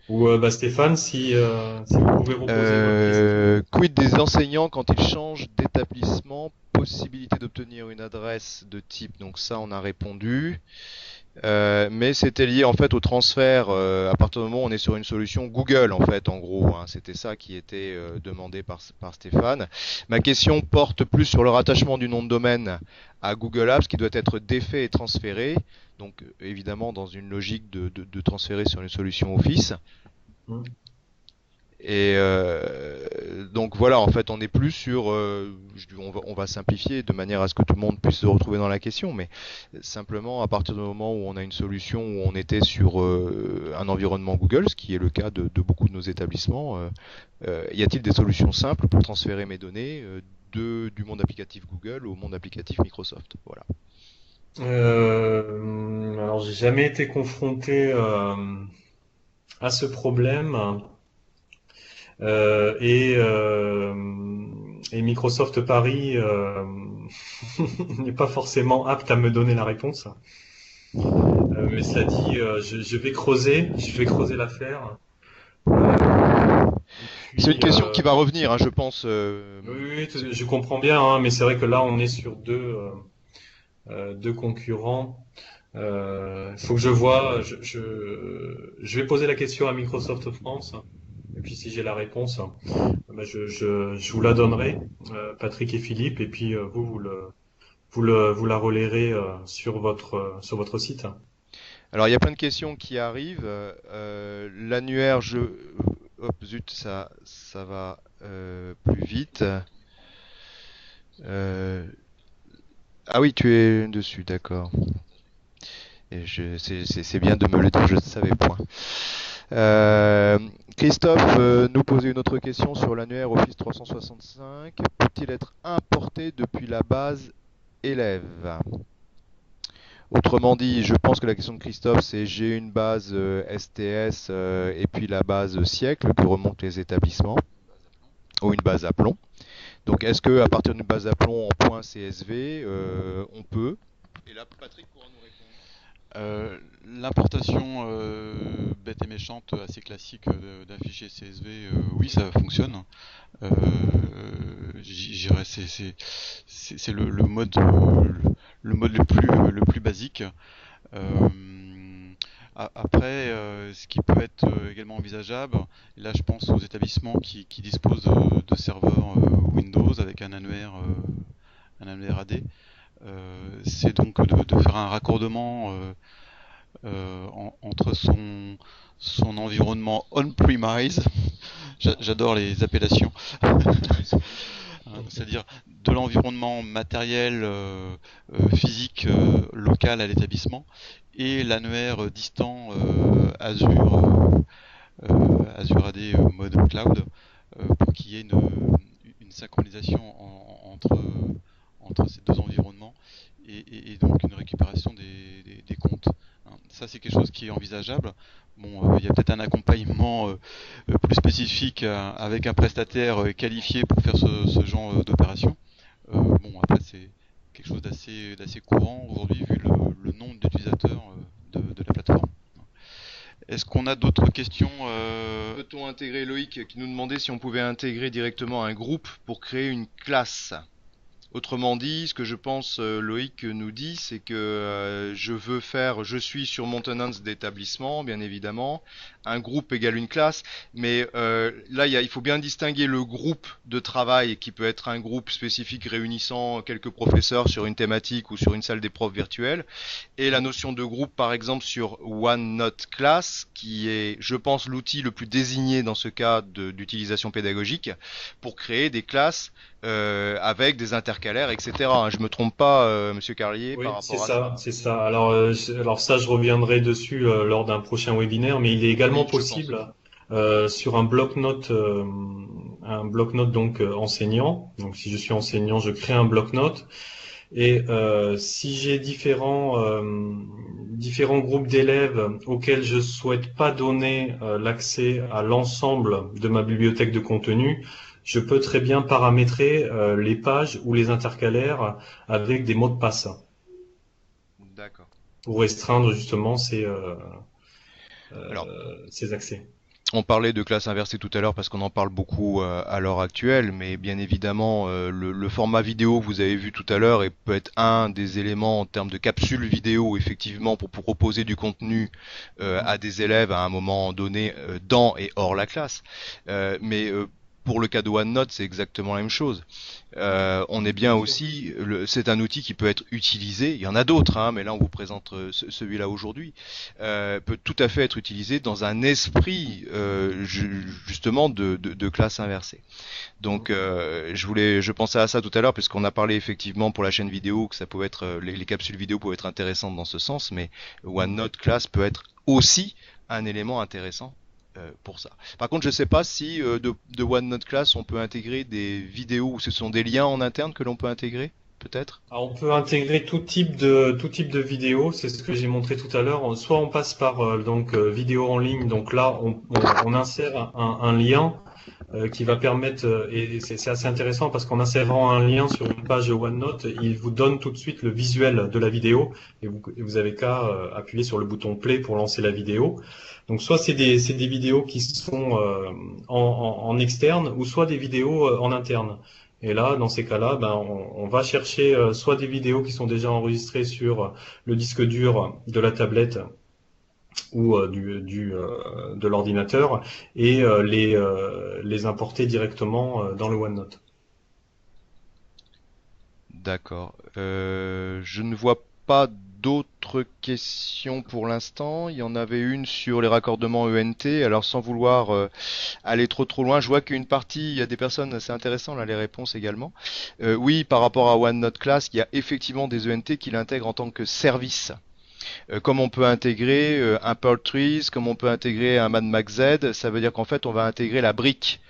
Ou Stéphane, si vous pouvez reposer votre question. Quid des enseignants quand ils changent d'établissement? Possibilité d'obtenir une adresse de type, donc ça on a répondu. Mais c'était lié en fait au transfert. À partir du moment où on est sur une solution Google en fait, en gros, hein, c'était ça qui était demandé par Stéphane. Ma question porte plus sur le rattachement du nom de domaine à Google Apps qui doit être défait et transféré. Donc évidemment dans une logique de transférer sur une solution Office. Hmm. Et donc voilà, en fait, on n'est plus sur, on va simplifier de manière à ce que tout le monde puisse se retrouver dans la question, mais simplement à partir du moment où on a une solution où on était sur un environnement Google, ce qui est le cas de beaucoup de nos établissements, y a-t-il des solutions simples pour transférer mes données du monde applicatif Google au monde applicatif Microsoft? Voilà. Alors, j'ai jamais été confronté à ce problème. Euh, et, euh, et Microsoft Paris n'est pas forcément apte à me donner la réponse. Mais cela dit, je vais creuser l'affaire. Et C'est une puis, question qui va revenir, hein, je pense. oui, je comprends bien, hein, mais c'est vrai que là, on est sur deux concurrents. Il faut que je vois. Je vais poser la question à Microsoft France. Et puis, si j'ai la réponse, ben, je vous la donnerai, Patrick et Philippe. Et puis, vous la relayerez sur votre site. Alors, il y a plein de questions qui arrivent. L'annuaire, hop, zut, ça va plus vite. Euh, Ah oui, tu es dessus, d'accord. Et c'est bien de me le dire, je ne savais point. Euh, Christophe nous posait une autre question sur l'annuaire Office 365. Peut-il être importé depuis la base élève? Autrement dit, je pense que la question de Christophe, c'est j'ai une base STS et puis la base siècle que remontent les établissements, ou une base à plomb. Donc est-ce que à partir d'une base à plomb en point .csv, on peut? Et là, Patrick pourra nous répondre. L'importation bête et méchante assez classique d'un fichier CSV, oui, ça fonctionne. J'irais, c'est le mode le plus basique. Euh, Après, ce qui peut être également envisageable, et là je pense aux établissements qui disposent de serveurs Windows avec un annuaire AD, c'est donc de faire un raccordement entre son environnement on-premise, j'adore les appellations, c'est-à-dire de l'environnement matériel physique local à l'établissement et l'annuaire distant Azure AD mode cloud pour qu'il y ait une synchronisation entre ces deux environnements et donc une récupération des comptes. Hein. Ça, c'est quelque chose qui est envisageable. Bon, il y a peut-être un accompagnement plus spécifique avec un prestataire qualifié pour faire ce genre d'opération. Bon, après, c'est quelque chose d'assez courant aujourd'hui vu le nombre d'utilisateurs de la plateforme. Est-ce qu'on a d'autres questions Peut-on intégrer Loïc qui nous demandait si on pouvait intégrer directement un groupe pour créer une classe? Autrement dit, ce que je pense Loïc nous dit, c'est que je suis sur mon tenance d'établissement, bien évidemment, un groupe égale une classe, mais là il faut bien distinguer le groupe de travail qui peut être un groupe spécifique réunissant quelques professeurs sur une thématique ou sur une salle des profs virtuelle, et la notion de groupe par exemple sur OneNote Class, qui est, je pense, l'outil le plus désigné dans ce cas d'utilisation pédagogique pour créer des classes avec des intercalaires, etc. Je me trompe pas, Monsieur Carlier, Oui, par c'est rapport à ça, ça? c'est ça. Alors ça, je reviendrai dessus lors d'un prochain webinaire, mais il est également Oui, je pense possible aussi. sur un bloc-notes donc enseignant. Donc si je suis enseignant, je crée un bloc-notes et si j'ai différents groupes d'élèves auxquels je souhaite pas donner l'accès à l'ensemble de ma bibliothèque de contenu, je peux très bien paramétrer les pages ou les intercalaires avec des mots de passe. D'accord. pour restreindre justement Alors, ces accès. on parlait de classe inversée tout à l'heure parce qu'on en parle beaucoup à l'heure actuelle, mais bien évidemment, le format vidéo que vous avez vu tout à l'heure peut être un des éléments en termes de capsule vidéo, effectivement, pour proposer du contenu à des élèves à un moment donné dans et hors la classe. Mais pour le cas de OneNote, c'est exactement la même chose. On est bien Bien sûr. aussi, c'est un outil qui peut être utilisé, il y en a d'autres, hein, mais là on vous présente celui-là aujourd'hui, peut tout à fait être utilisé dans un esprit justement de classe inversée. Donc je pensais à ça tout à l'heure puisqu'on a parlé effectivement pour la chaîne vidéo que ça pouvait être les capsules vidéo pouvaient être intéressantes dans ce sens, mais OneNote Class peut être aussi un élément intéressant pour ça. Par contre, je ne sais pas si de OneNote Class on peut intégrer des vidéos ou ce sont des liens en interne que l'on peut intégrer, peut-être. Alors, on peut intégrer tout type de vidéo, c'est ce que j'ai montré tout à l'heure. Soit on passe par vidéo en ligne, donc là on insère un lien qui va permettre, et c'est assez intéressant parce qu'en insérant un lien sur une page OneNote, il vous donne tout de suite le visuel de la vidéo et vous avez qu'à appuyer sur le bouton play pour lancer la vidéo. Donc soit c'est des vidéos qui sont en externe ou soit des vidéos en interne. Et là, dans ces cas-là, ben, on va chercher soit des vidéos qui sont déjà enregistrées sur le disque dur de la tablette ou de l'ordinateur et les importer directement dans le OneNote. D'accord. Je ne vois pas d'autres questions pour l'instant. Il y en avait une sur les raccordements ENT. Alors sans vouloir aller trop loin, je vois qu'une partie, il y a des personnes, c'est intéressant là les réponses également. Oui, par rapport à OneNote Class, il y a effectivement des ENT qui l'intègrent en tant que service. Comme on peut intégrer un Perl Trees, comme on peut intégrer un Mad Max Z, ça veut dire qu'en fait on va intégrer la brique.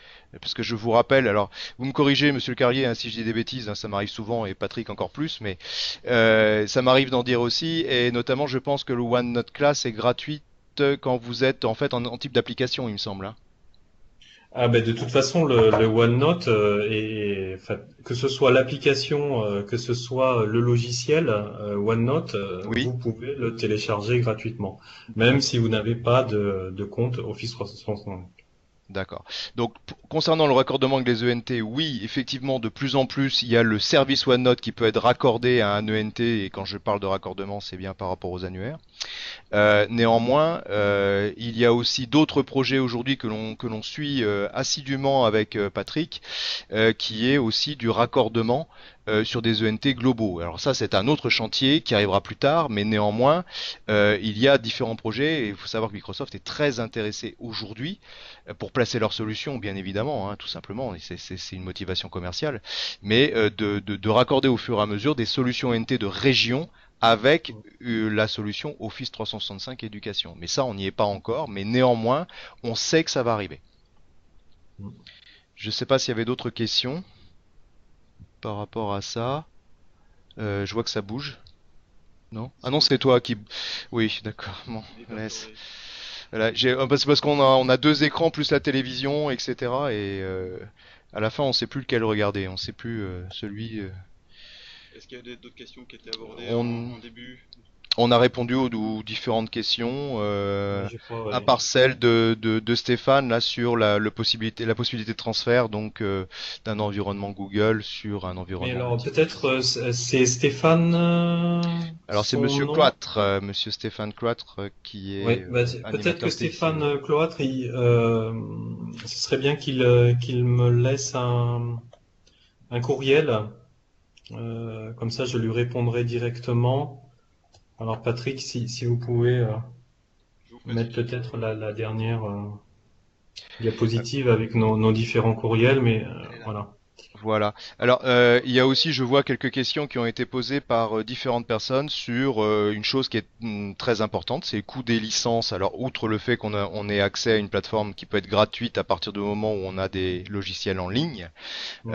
Parce que je vous rappelle, alors vous me corrigez, Monsieur le Carrier, hein, si je dis des bêtises, hein, ça m'arrive souvent et Patrick encore plus, mais ça m'arrive d'en dire aussi, et notamment je pense que le OneNote Class est gratuite quand vous êtes en fait en type d'application, il me semble, hein. Ah ben de toute façon, le OneNote, enfin, que ce soit l'application, que ce soit le logiciel, OneNote, Oui. vous pouvez le télécharger gratuitement, même si vous n'avez pas de compte Office 365. D'accord. Donc, concernant le raccordement avec les ENT, oui, effectivement, de plus en plus, il y a le service OneNote qui peut être raccordé à un ENT, et quand je parle de raccordement, c'est bien par rapport aux annuaires. Néanmoins, il y a aussi d'autres projets aujourd'hui que l'on suit assidûment avec Patrick, qui est aussi du raccordement sur des ENT globaux. Alors ça, c'est un autre chantier qui arrivera plus tard, mais néanmoins, il y a différents projets et il faut savoir que Microsoft est très intéressé aujourd'hui pour placer leurs solutions, bien évidemment, hein, tout simplement, et c'est une motivation commerciale, mais de raccorder au fur et à mesure des solutions ENT de région avec la solution Office 365 Éducation. Mais ça, on n'y est pas encore, mais néanmoins, on sait que ça va arriver. Je ne sais pas s'il y avait d'autres questions par rapport à ça. Je vois que ça bouge. Non? Ah non, c'est toi qui... Oui, d'accord. Bon, laisse. Voilà, parce qu'on a deux écrans plus la télévision, etc. Et à la fin, on sait plus lequel regarder. On sait plus celui... Est-ce qu'il y a d'autres questions qui étaient abordées on, en début? On a répondu aux différentes questions, Oui, je crois, à ouais. part celle de Stéphane là sur la possibilité de transfert donc d'un environnement Google sur un Mais environnement alors natif. peut-être c'est Stéphane, Alors c'est son Monsieur nom. Cloître, Monsieur Stéphane Cloître, qui Oui, est bah, peut-être que animateur Stéphane TCE. Cloître, ce serait bien qu'il me laisse un courriel. Comme ça, je lui répondrai directement. Alors, Patrick, si vous pouvez Je vous ferai mettre suivre. peut-être la dernière diapositive avec nos différents courriels, mais Elle est là. voilà. Voilà. Alors, il y a aussi, je vois quelques questions qui ont été posées par différentes personnes sur une chose qui est très importante, c'est le coût des licences. Alors, outre le fait on ait accès à une plateforme qui peut être gratuite à partir du moment où on a des logiciels en ligne, Mm.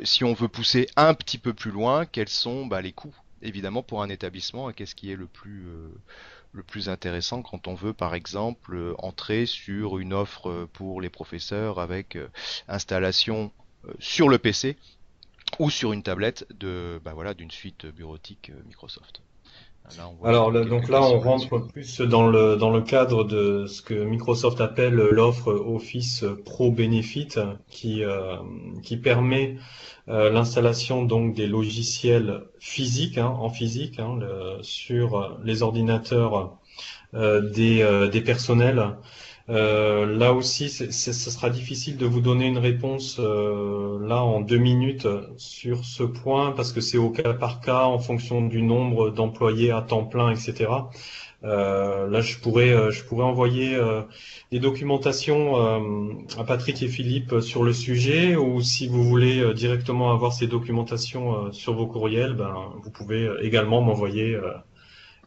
si on veut pousser un petit peu plus loin, quels sont les coûts, évidemment, pour un établissement et qu'est-ce qui est le plus intéressant quand on veut, par exemple, entrer sur une offre pour les professeurs avec installation sur le PC ou sur une tablette de, voilà, d'une suite bureautique Microsoft. Là, on voit qu'il y Alors a donc quelques là, on questions rentre là-dessus. plus dans le cadre de ce que Microsoft appelle l'offre Office Pro Benefit, qui, euh, qui permet l'installation donc des logiciels physiques, en physique, sur les ordinateurs des personnels. Là aussi, ce sera difficile de vous donner une réponse là en 2 minutes sur ce point parce que c'est au cas par cas en fonction du nombre d'employés à temps plein, etc. Là, je pourrais envoyer des documentations à Patrick et Philippe sur le sujet, ou si vous voulez directement avoir ces documentations sur vos courriels, ben, vous pouvez également m'envoyer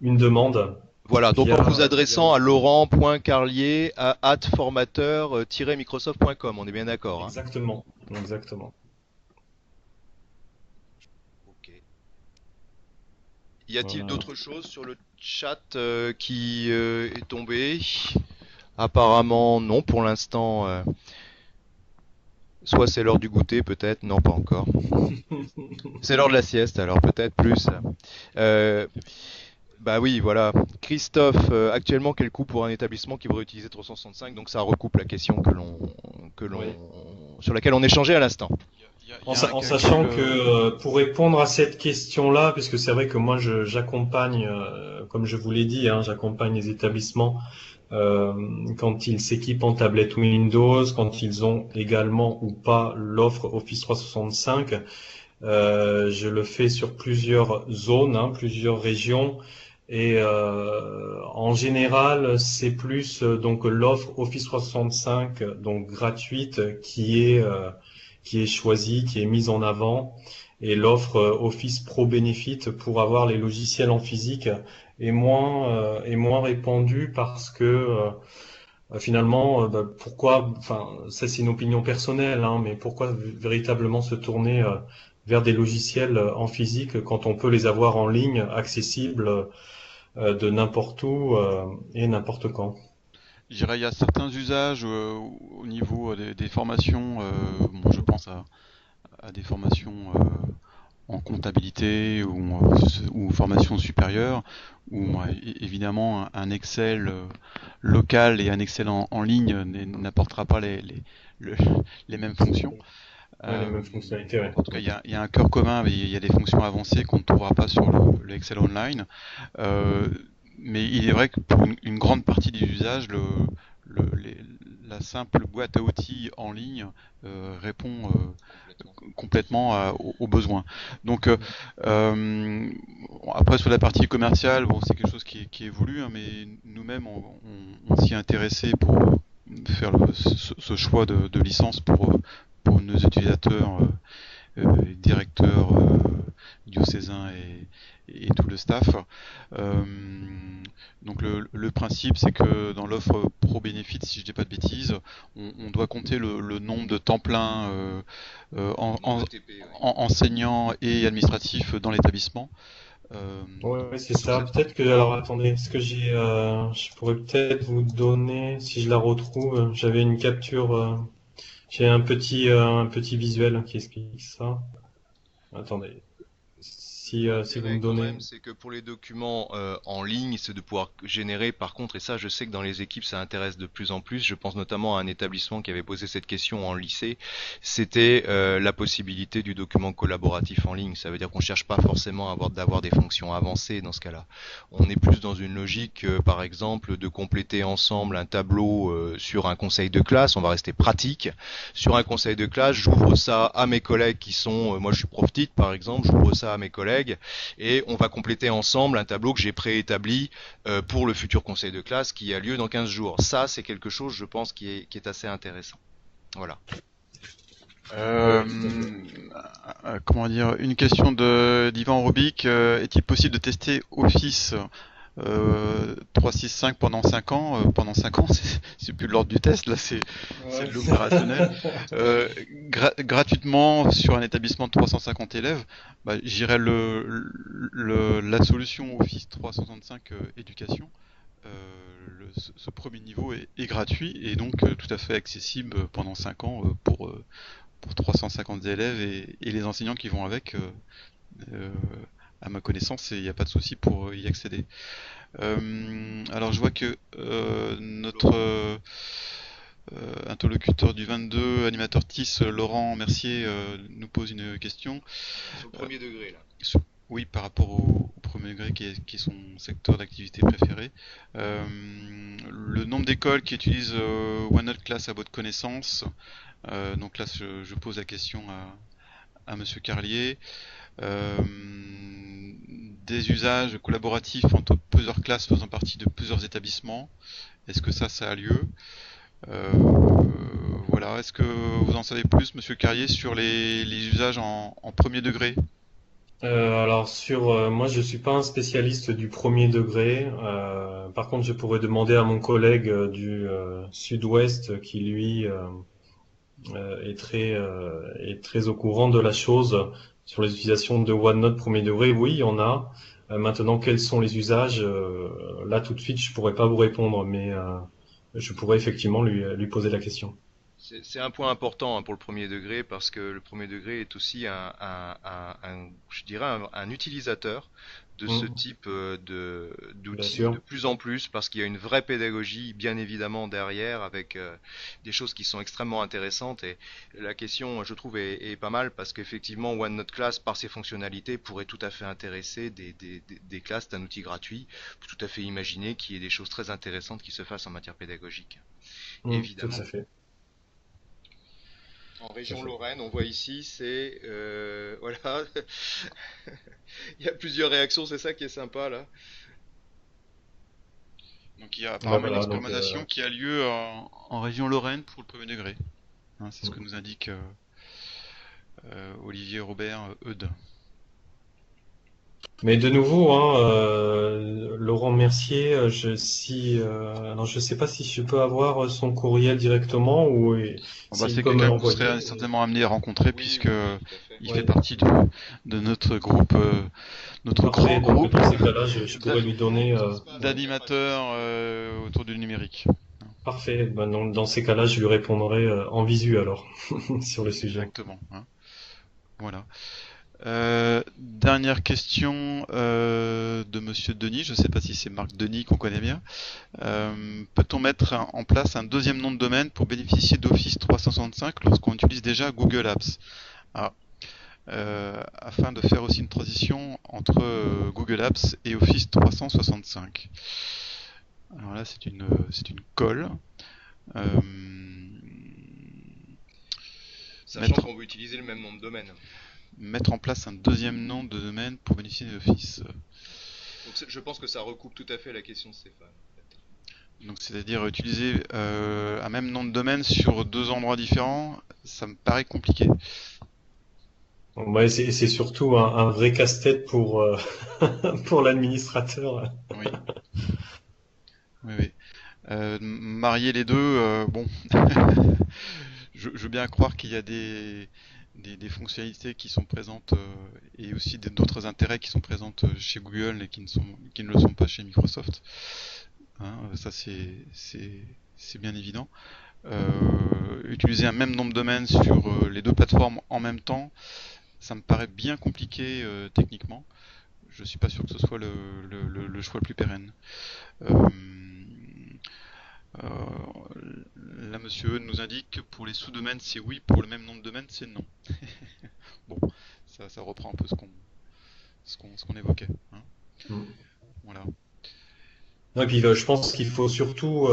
une demande Voilà, donc en vous via adressant à LinkedIn. laurent.carlier@formateur-microsoft.com, on est bien d'accord, hein? Exactement, exactement. Ok. Y a-t-il Voilà. d'autres choses sur le chat qui est tombé? Apparemment, non, pour l'instant. Soit c'est l'heure du goûter, peut-être. Non, pas encore. C'est l'heure de la sieste, alors peut-être plus. Euh, Bah oui, voilà. Christophe, actuellement, quel coût pour un établissement qui voudrait utiliser 365? Donc ça recoupe la question que l'on, Oui. sur laquelle on échangeait à l'instant. Il y a un En calcul. sachant que pour répondre à cette question-là, puisque c'est vrai que moi j'accompagne, comme je vous l'ai dit, j'accompagne les établissements euh, quand ils s'équipent en tablette Windows, quand ils ont également ou pas l'offre Office 365. Je le fais sur plusieurs zones, plusieurs régions. Et en général, c'est plus donc l'offre Office 365 donc gratuite qui est choisie, qui est mise en avant, et l'offre Office Pro Benefit pour avoir les logiciels en physique est moins répandue parce que finalement, pourquoi, enfin, ça c'est une opinion personnelle, mais pourquoi véritablement se tourner vers des logiciels en physique quand on peut les avoir en ligne, accessibles de n'importe où et n'importe quand. Je dirais il y a certains usages au niveau des formations. Bon, je pense à des formations en comptabilité ou formation supérieure, où évidemment un Excel local et un Excel en ligne n'apportera pas le- les mêmes fonctions. Ouais, les Euh, mêmes fonctionnalités, ouais. en tout cas, il y a un cœur commun, mais il y a des fonctions avancées qu'on ne trouvera pas sur le Excel Online. Euh, mais il est vrai que pour une grande partie des usages, le- les- la simple boîte à outils en ligne répond Complètement. complètement aux besoins. Donc euh, après sur la partie commerciale, bon, c'est quelque chose qui évolue, mais nous-mêmes on s'y est intéressé pour faire ce choix de licence pour nos utilisateurs, directeurs diocésains et tout le staff. Euh, donc le principe, c'est que dans l'offre pro bénéfice, si je dis pas de bêtises, on doit compter le nombre de temps plein Nombre de TP, oui. enseignants et administratifs dans l'établissement. Euh, Ouais, donc, ouais, c'est donc ça. Peut-être que, alors attendez, est-ce que je pourrais peut-être vous donner, si je la retrouve, j'avais une capture, j'ai un petit visuel qui explique ça. Attendez, si vous L'intérêt me quand donnez. même, c'est que pour les documents en ligne, c'est de pouvoir générer, par contre, et ça je sais que dans les équipes ça intéresse de plus en plus, je pense notamment à un établissement qui avait posé cette question en lycée, c'était la possibilité du document collaboratif en ligne. Ça veut dire qu'on cherche pas forcément d'avoir des fonctions avancées dans ce cas-là. On est plus dans une logique, par exemple, de compléter ensemble un tableau sur un conseil de classe, on va rester pratique. Sur un conseil de classe, j'ouvre ça à mes collègues qui sont, moi je suis prof titre par exemple, j'ouvre ça à mes collègues et on va compléter ensemble un tableau que j'ai préétabli pour le futur conseil de classe qui a lieu dans 15 jours. Ça, c'est quelque chose, je pense, qui est assez intéressant. Voilà. Euh, Oui, tout à fait. comment dire, une question d'Ivan Robic. Est-il possible de tester Office 365 pendant 5 ans? Pendant 5 ans, c'est plus de l'ordre du test, là, c'est Ouais. de l'opérationnel. Gratuitement sur un établissement de 350 élèves, bah, j'irais la solution Office 365 éducation. Ce premier niveau est gratuit et donc tout à fait accessible pendant 5 ans pour 350 élèves et les enseignants qui vont avec euh, à ma connaissance et il n'y a pas de souci pour y accéder. Alors je vois que notre interlocuteur du 22, animateur TIS, Laurent Mercier, nous pose une question. Sur le premier degré, là. Sur- Oui, par rapport au premier degré qui est son secteur d'activité préféré. Le nombre d'écoles qui utilisent OneNote Class à votre connaissance. Donc là, je pose la question à Monsieur Carlier. Euh, des usages collaboratifs entre plusieurs classes faisant partie de plusieurs établissements. Est-ce que ça a lieu? Euh, voilà. Est-ce que vous en savez plus, Monsieur Carlier, sur les usages en premier degré? Alors moi je suis pas un spécialiste du premier degré. Par contre je pourrais demander à mon collègue du Sud-Ouest qui lui est très au courant de la chose sur les utilisations de OneNote premier degré. Oui, il y en a. Maintenant, quels sont les usages? Là, tout de suite, je pourrais pas vous répondre, mais je pourrais effectivement lui poser la question. C'est un point important, hein, pour le premier degré parce que le premier degré est aussi je dirais un utilisateur de ce Mm, type bien d'outils de sûr. plus en plus parce qu'il y a une vraie pédagogie bien évidemment derrière avec des choses qui sont extrêmement intéressantes et la question je trouve est pas mal parce qu'effectivement OneNote Class par ses fonctionnalités pourrait tout à fait intéresser des classes d'un outil gratuit. On peut tout à fait imaginer qu'il y ait des choses très intéressantes qui se fassent en matière pédagogique. Tout Évidemment. à fait. En Tout à région fait. Lorraine, on voit ici, c'est voilà, il y a plusieurs réactions, c'est ça qui est sympa là. Donc il y a Bah apparemment une voilà, donc expérimentation qui a lieu en région Lorraine pour le premier degré. Hein, c'est ce que mm. nous indique Olivier Robert Eudes. Mais de nouveau, hein, Laurent Mercier, alors je sais pas si je peux avoir son courriel directement ou Bon, bah, s'il c'est peut me quelqu'un que vous serez l'envoyer. certainement amené à rencontrer Oui, puisque oui, oui, tout à fait. il fait Oui, partie de notre grand parfait. Donc groupe dans ces cas-là, je d'a- pourrais lui donner. Ouais, d'animateurs autour du numérique. parfait. Ben, dans ces cas-là, je lui répondrai en visu alors sur le sujet. Exactement. Hein. Voilà. Dernière question de Monsieur Denis. Je ne sais pas si c'est Marc Denis qu'on connaît bien. Peut-on mettre en place un deuxième nom de domaine pour bénéficier d'Office 365 lorsqu'on utilise déjà Google Apps? Ah, afin de faire aussi une transition entre Google Apps et Office 365. Alors là, c'est une colle. Euh, Sachant mettre, qu'on veut utiliser le même nom de domaine. mettre en place un deuxième nom de domaine pour bénéficier d'Office. Donc je pense que ça recoupe tout à fait la question de Stéphane, en fait. Donc c'est-à-dire utiliser un même nom de domaine sur deux endroits différents, ça me paraît compliqué. Ouais, c'est surtout un vrai casse-tête pour pour l'administrateur. Oui, oui, oui. Marier les deux, bon, je veux bien croire qu'il y a des fonctionnalités qui sont présentes et aussi d'autres intérêts qui sont présentes chez Google et qui ne le sont pas chez Microsoft. Hein, ça c'est bien évident. Utiliser un même nom de domaine sur les deux plateformes en même temps, ça me paraît bien compliqué techniquement. Je suis pas sûr que ce soit le choix le plus pérenne. Euh, Là, monsieur E nous indique que pour les sous-domaines, c'est oui, pour le même nom de domaine, c'est non. Bon, ça reprend un peu ce qu'on évoquait. Hein. Mm. Voilà. Et puis je pense il faut surtout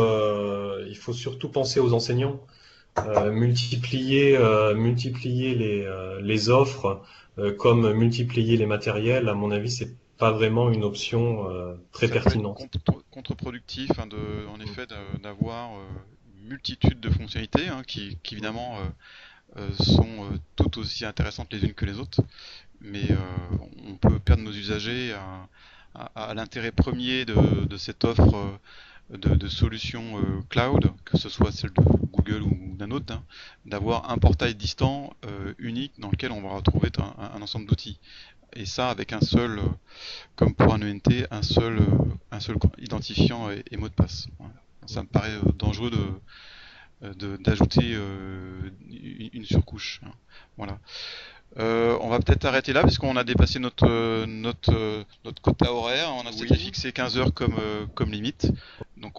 penser aux enseignants. Multiplier les offres, comme multiplier les matériels, à mon avis, c'est pas vraiment une option très Ça peut être pertinente. contre-productif, hein, en Mm. effet, d'avoir une multitude de fonctionnalités hein, qui évidemment sont toutes aussi intéressantes les unes que les autres, mais on peut perdre nos usagers à l'intérêt premier de cette offre de solutions cloud, que ce soit celle de Google ou d'un autre, hein, d'avoir un portail distant unique dans lequel on va retrouver un ensemble d'outils. Et ça avec un seul, comme pour un ENT, un seul identifiant et mot de passe. Voilà. Ça me paraît dangereux d'ajouter une surcouche. Hein. Voilà. On va peut-être arrêter là parce qu'on a dépassé notre quota horaire. On a Oui. s'était fixé 15 heures comme limite. Donc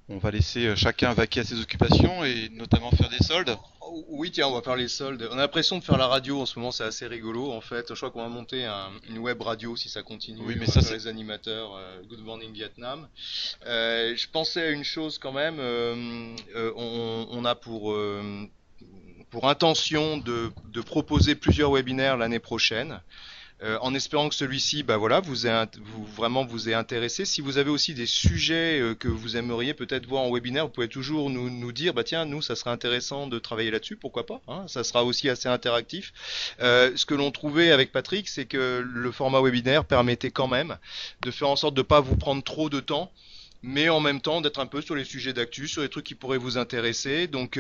on va laisser chacun vaquer à ses occupations et notamment faire des soldes. Oui, tiens, on va faire les soldes. On a l'impression de faire la radio en ce moment, c'est assez rigolo en fait. Je crois qu'on va monter une web radio si ça continue. Oui, mais On va ça, faire c'est- les animateurs. Good Morning Vietnam. Je pensais à une chose quand même. On a pour intention de proposer plusieurs webinaires l'année prochaine. En espérant que celui-ci, bah voilà, vraiment vous ait intéressé. Si vous avez aussi des sujets que vous aimeriez peut-être voir en webinaire, vous pouvez toujours nous dire, bah tiens, nous, ça serait intéressant de travailler là-dessus, pourquoi pas, hein, ça sera aussi assez interactif. Ce que l'on trouvait avec Patrick, c'est que le format webinaire permettait quand même de faire en sorte de ne pas vous prendre trop de temps, mais en même temps d'être un peu sur les sujets d'actu, sur les trucs qui pourraient vous intéresser. Donc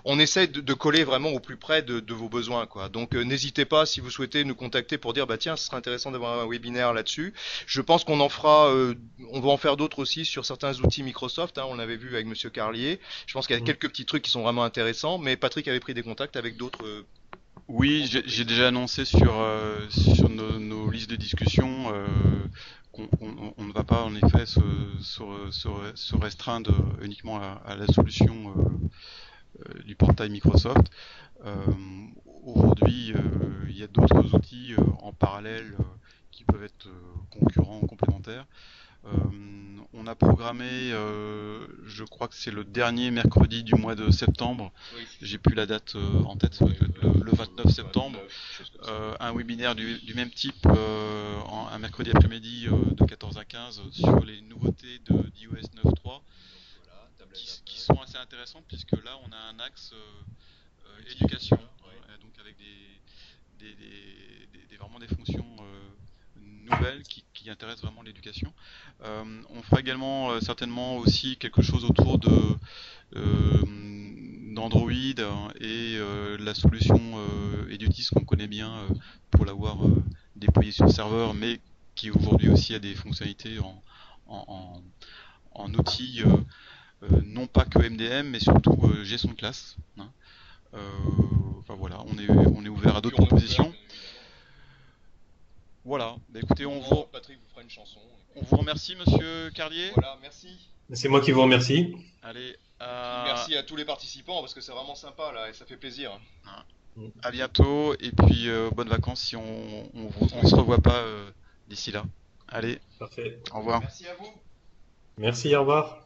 on essaie de coller vraiment au plus près de vos besoins, quoi. Donc n'hésitez pas si vous souhaitez nous contacter pour dire bah tiens, ce serait intéressant d'avoir un webinaire là-dessus. Je pense qu'on en fera, on va en faire d'autres aussi sur certains outils Microsoft, hein, on l'avait vu avec Monsieur Carlier. Je pense qu'il y a quelques petits trucs qui sont vraiment intéressants, mais Patrick avait pris des contacts avec d'autres. Oui, j'ai déjà annoncé sur nos listes de discussion qu'on ne va pas en effet se restreindre uniquement à la solution du portail Microsoft. Euh, Aujourd'hui, il y a d'autres outils en parallèle qui peuvent être concurrents ou complémentaires. On a programmé, je crois que c'est le dernier mercredi du mois de septembre, Oui. j'ai plus la date en tête, ça doit être le 29 septembre, un webinaire du même type, un mercredi après-midi de 14 à 15 sur les nouveautés d'iOS 9.3 qui sont assez intéressantes puisque là on a un axe éducation, donc avec vraiment des fonctions nouvelles qui intéressent vraiment l'éducation. On fera également certainement aussi quelque chose autour d'Android et la solution Edutis qu'on connaît bien pour l'avoir déployée sur le serveur, mais qui aujourd'hui aussi a des fonctionnalités en, en outils non pas que MDM, mais surtout gestion de classe. Hein. Euh, enfin voilà, on est ouvert à d'autres propositions. Voilà, bah, écoutez, Patrick vous fera une chanson. on vous remercie, monsieur Carlier. Voilà, merci. C'est moi qui vous remercie. Allez, Merci à tous les participants parce que c'est vraiment sympa là et ça fait plaisir. à bientôt et puis bonnes vacances si on se revoit pas d'ici là. Allez, Parfait. au revoir. Merci à vous. Merci, au revoir.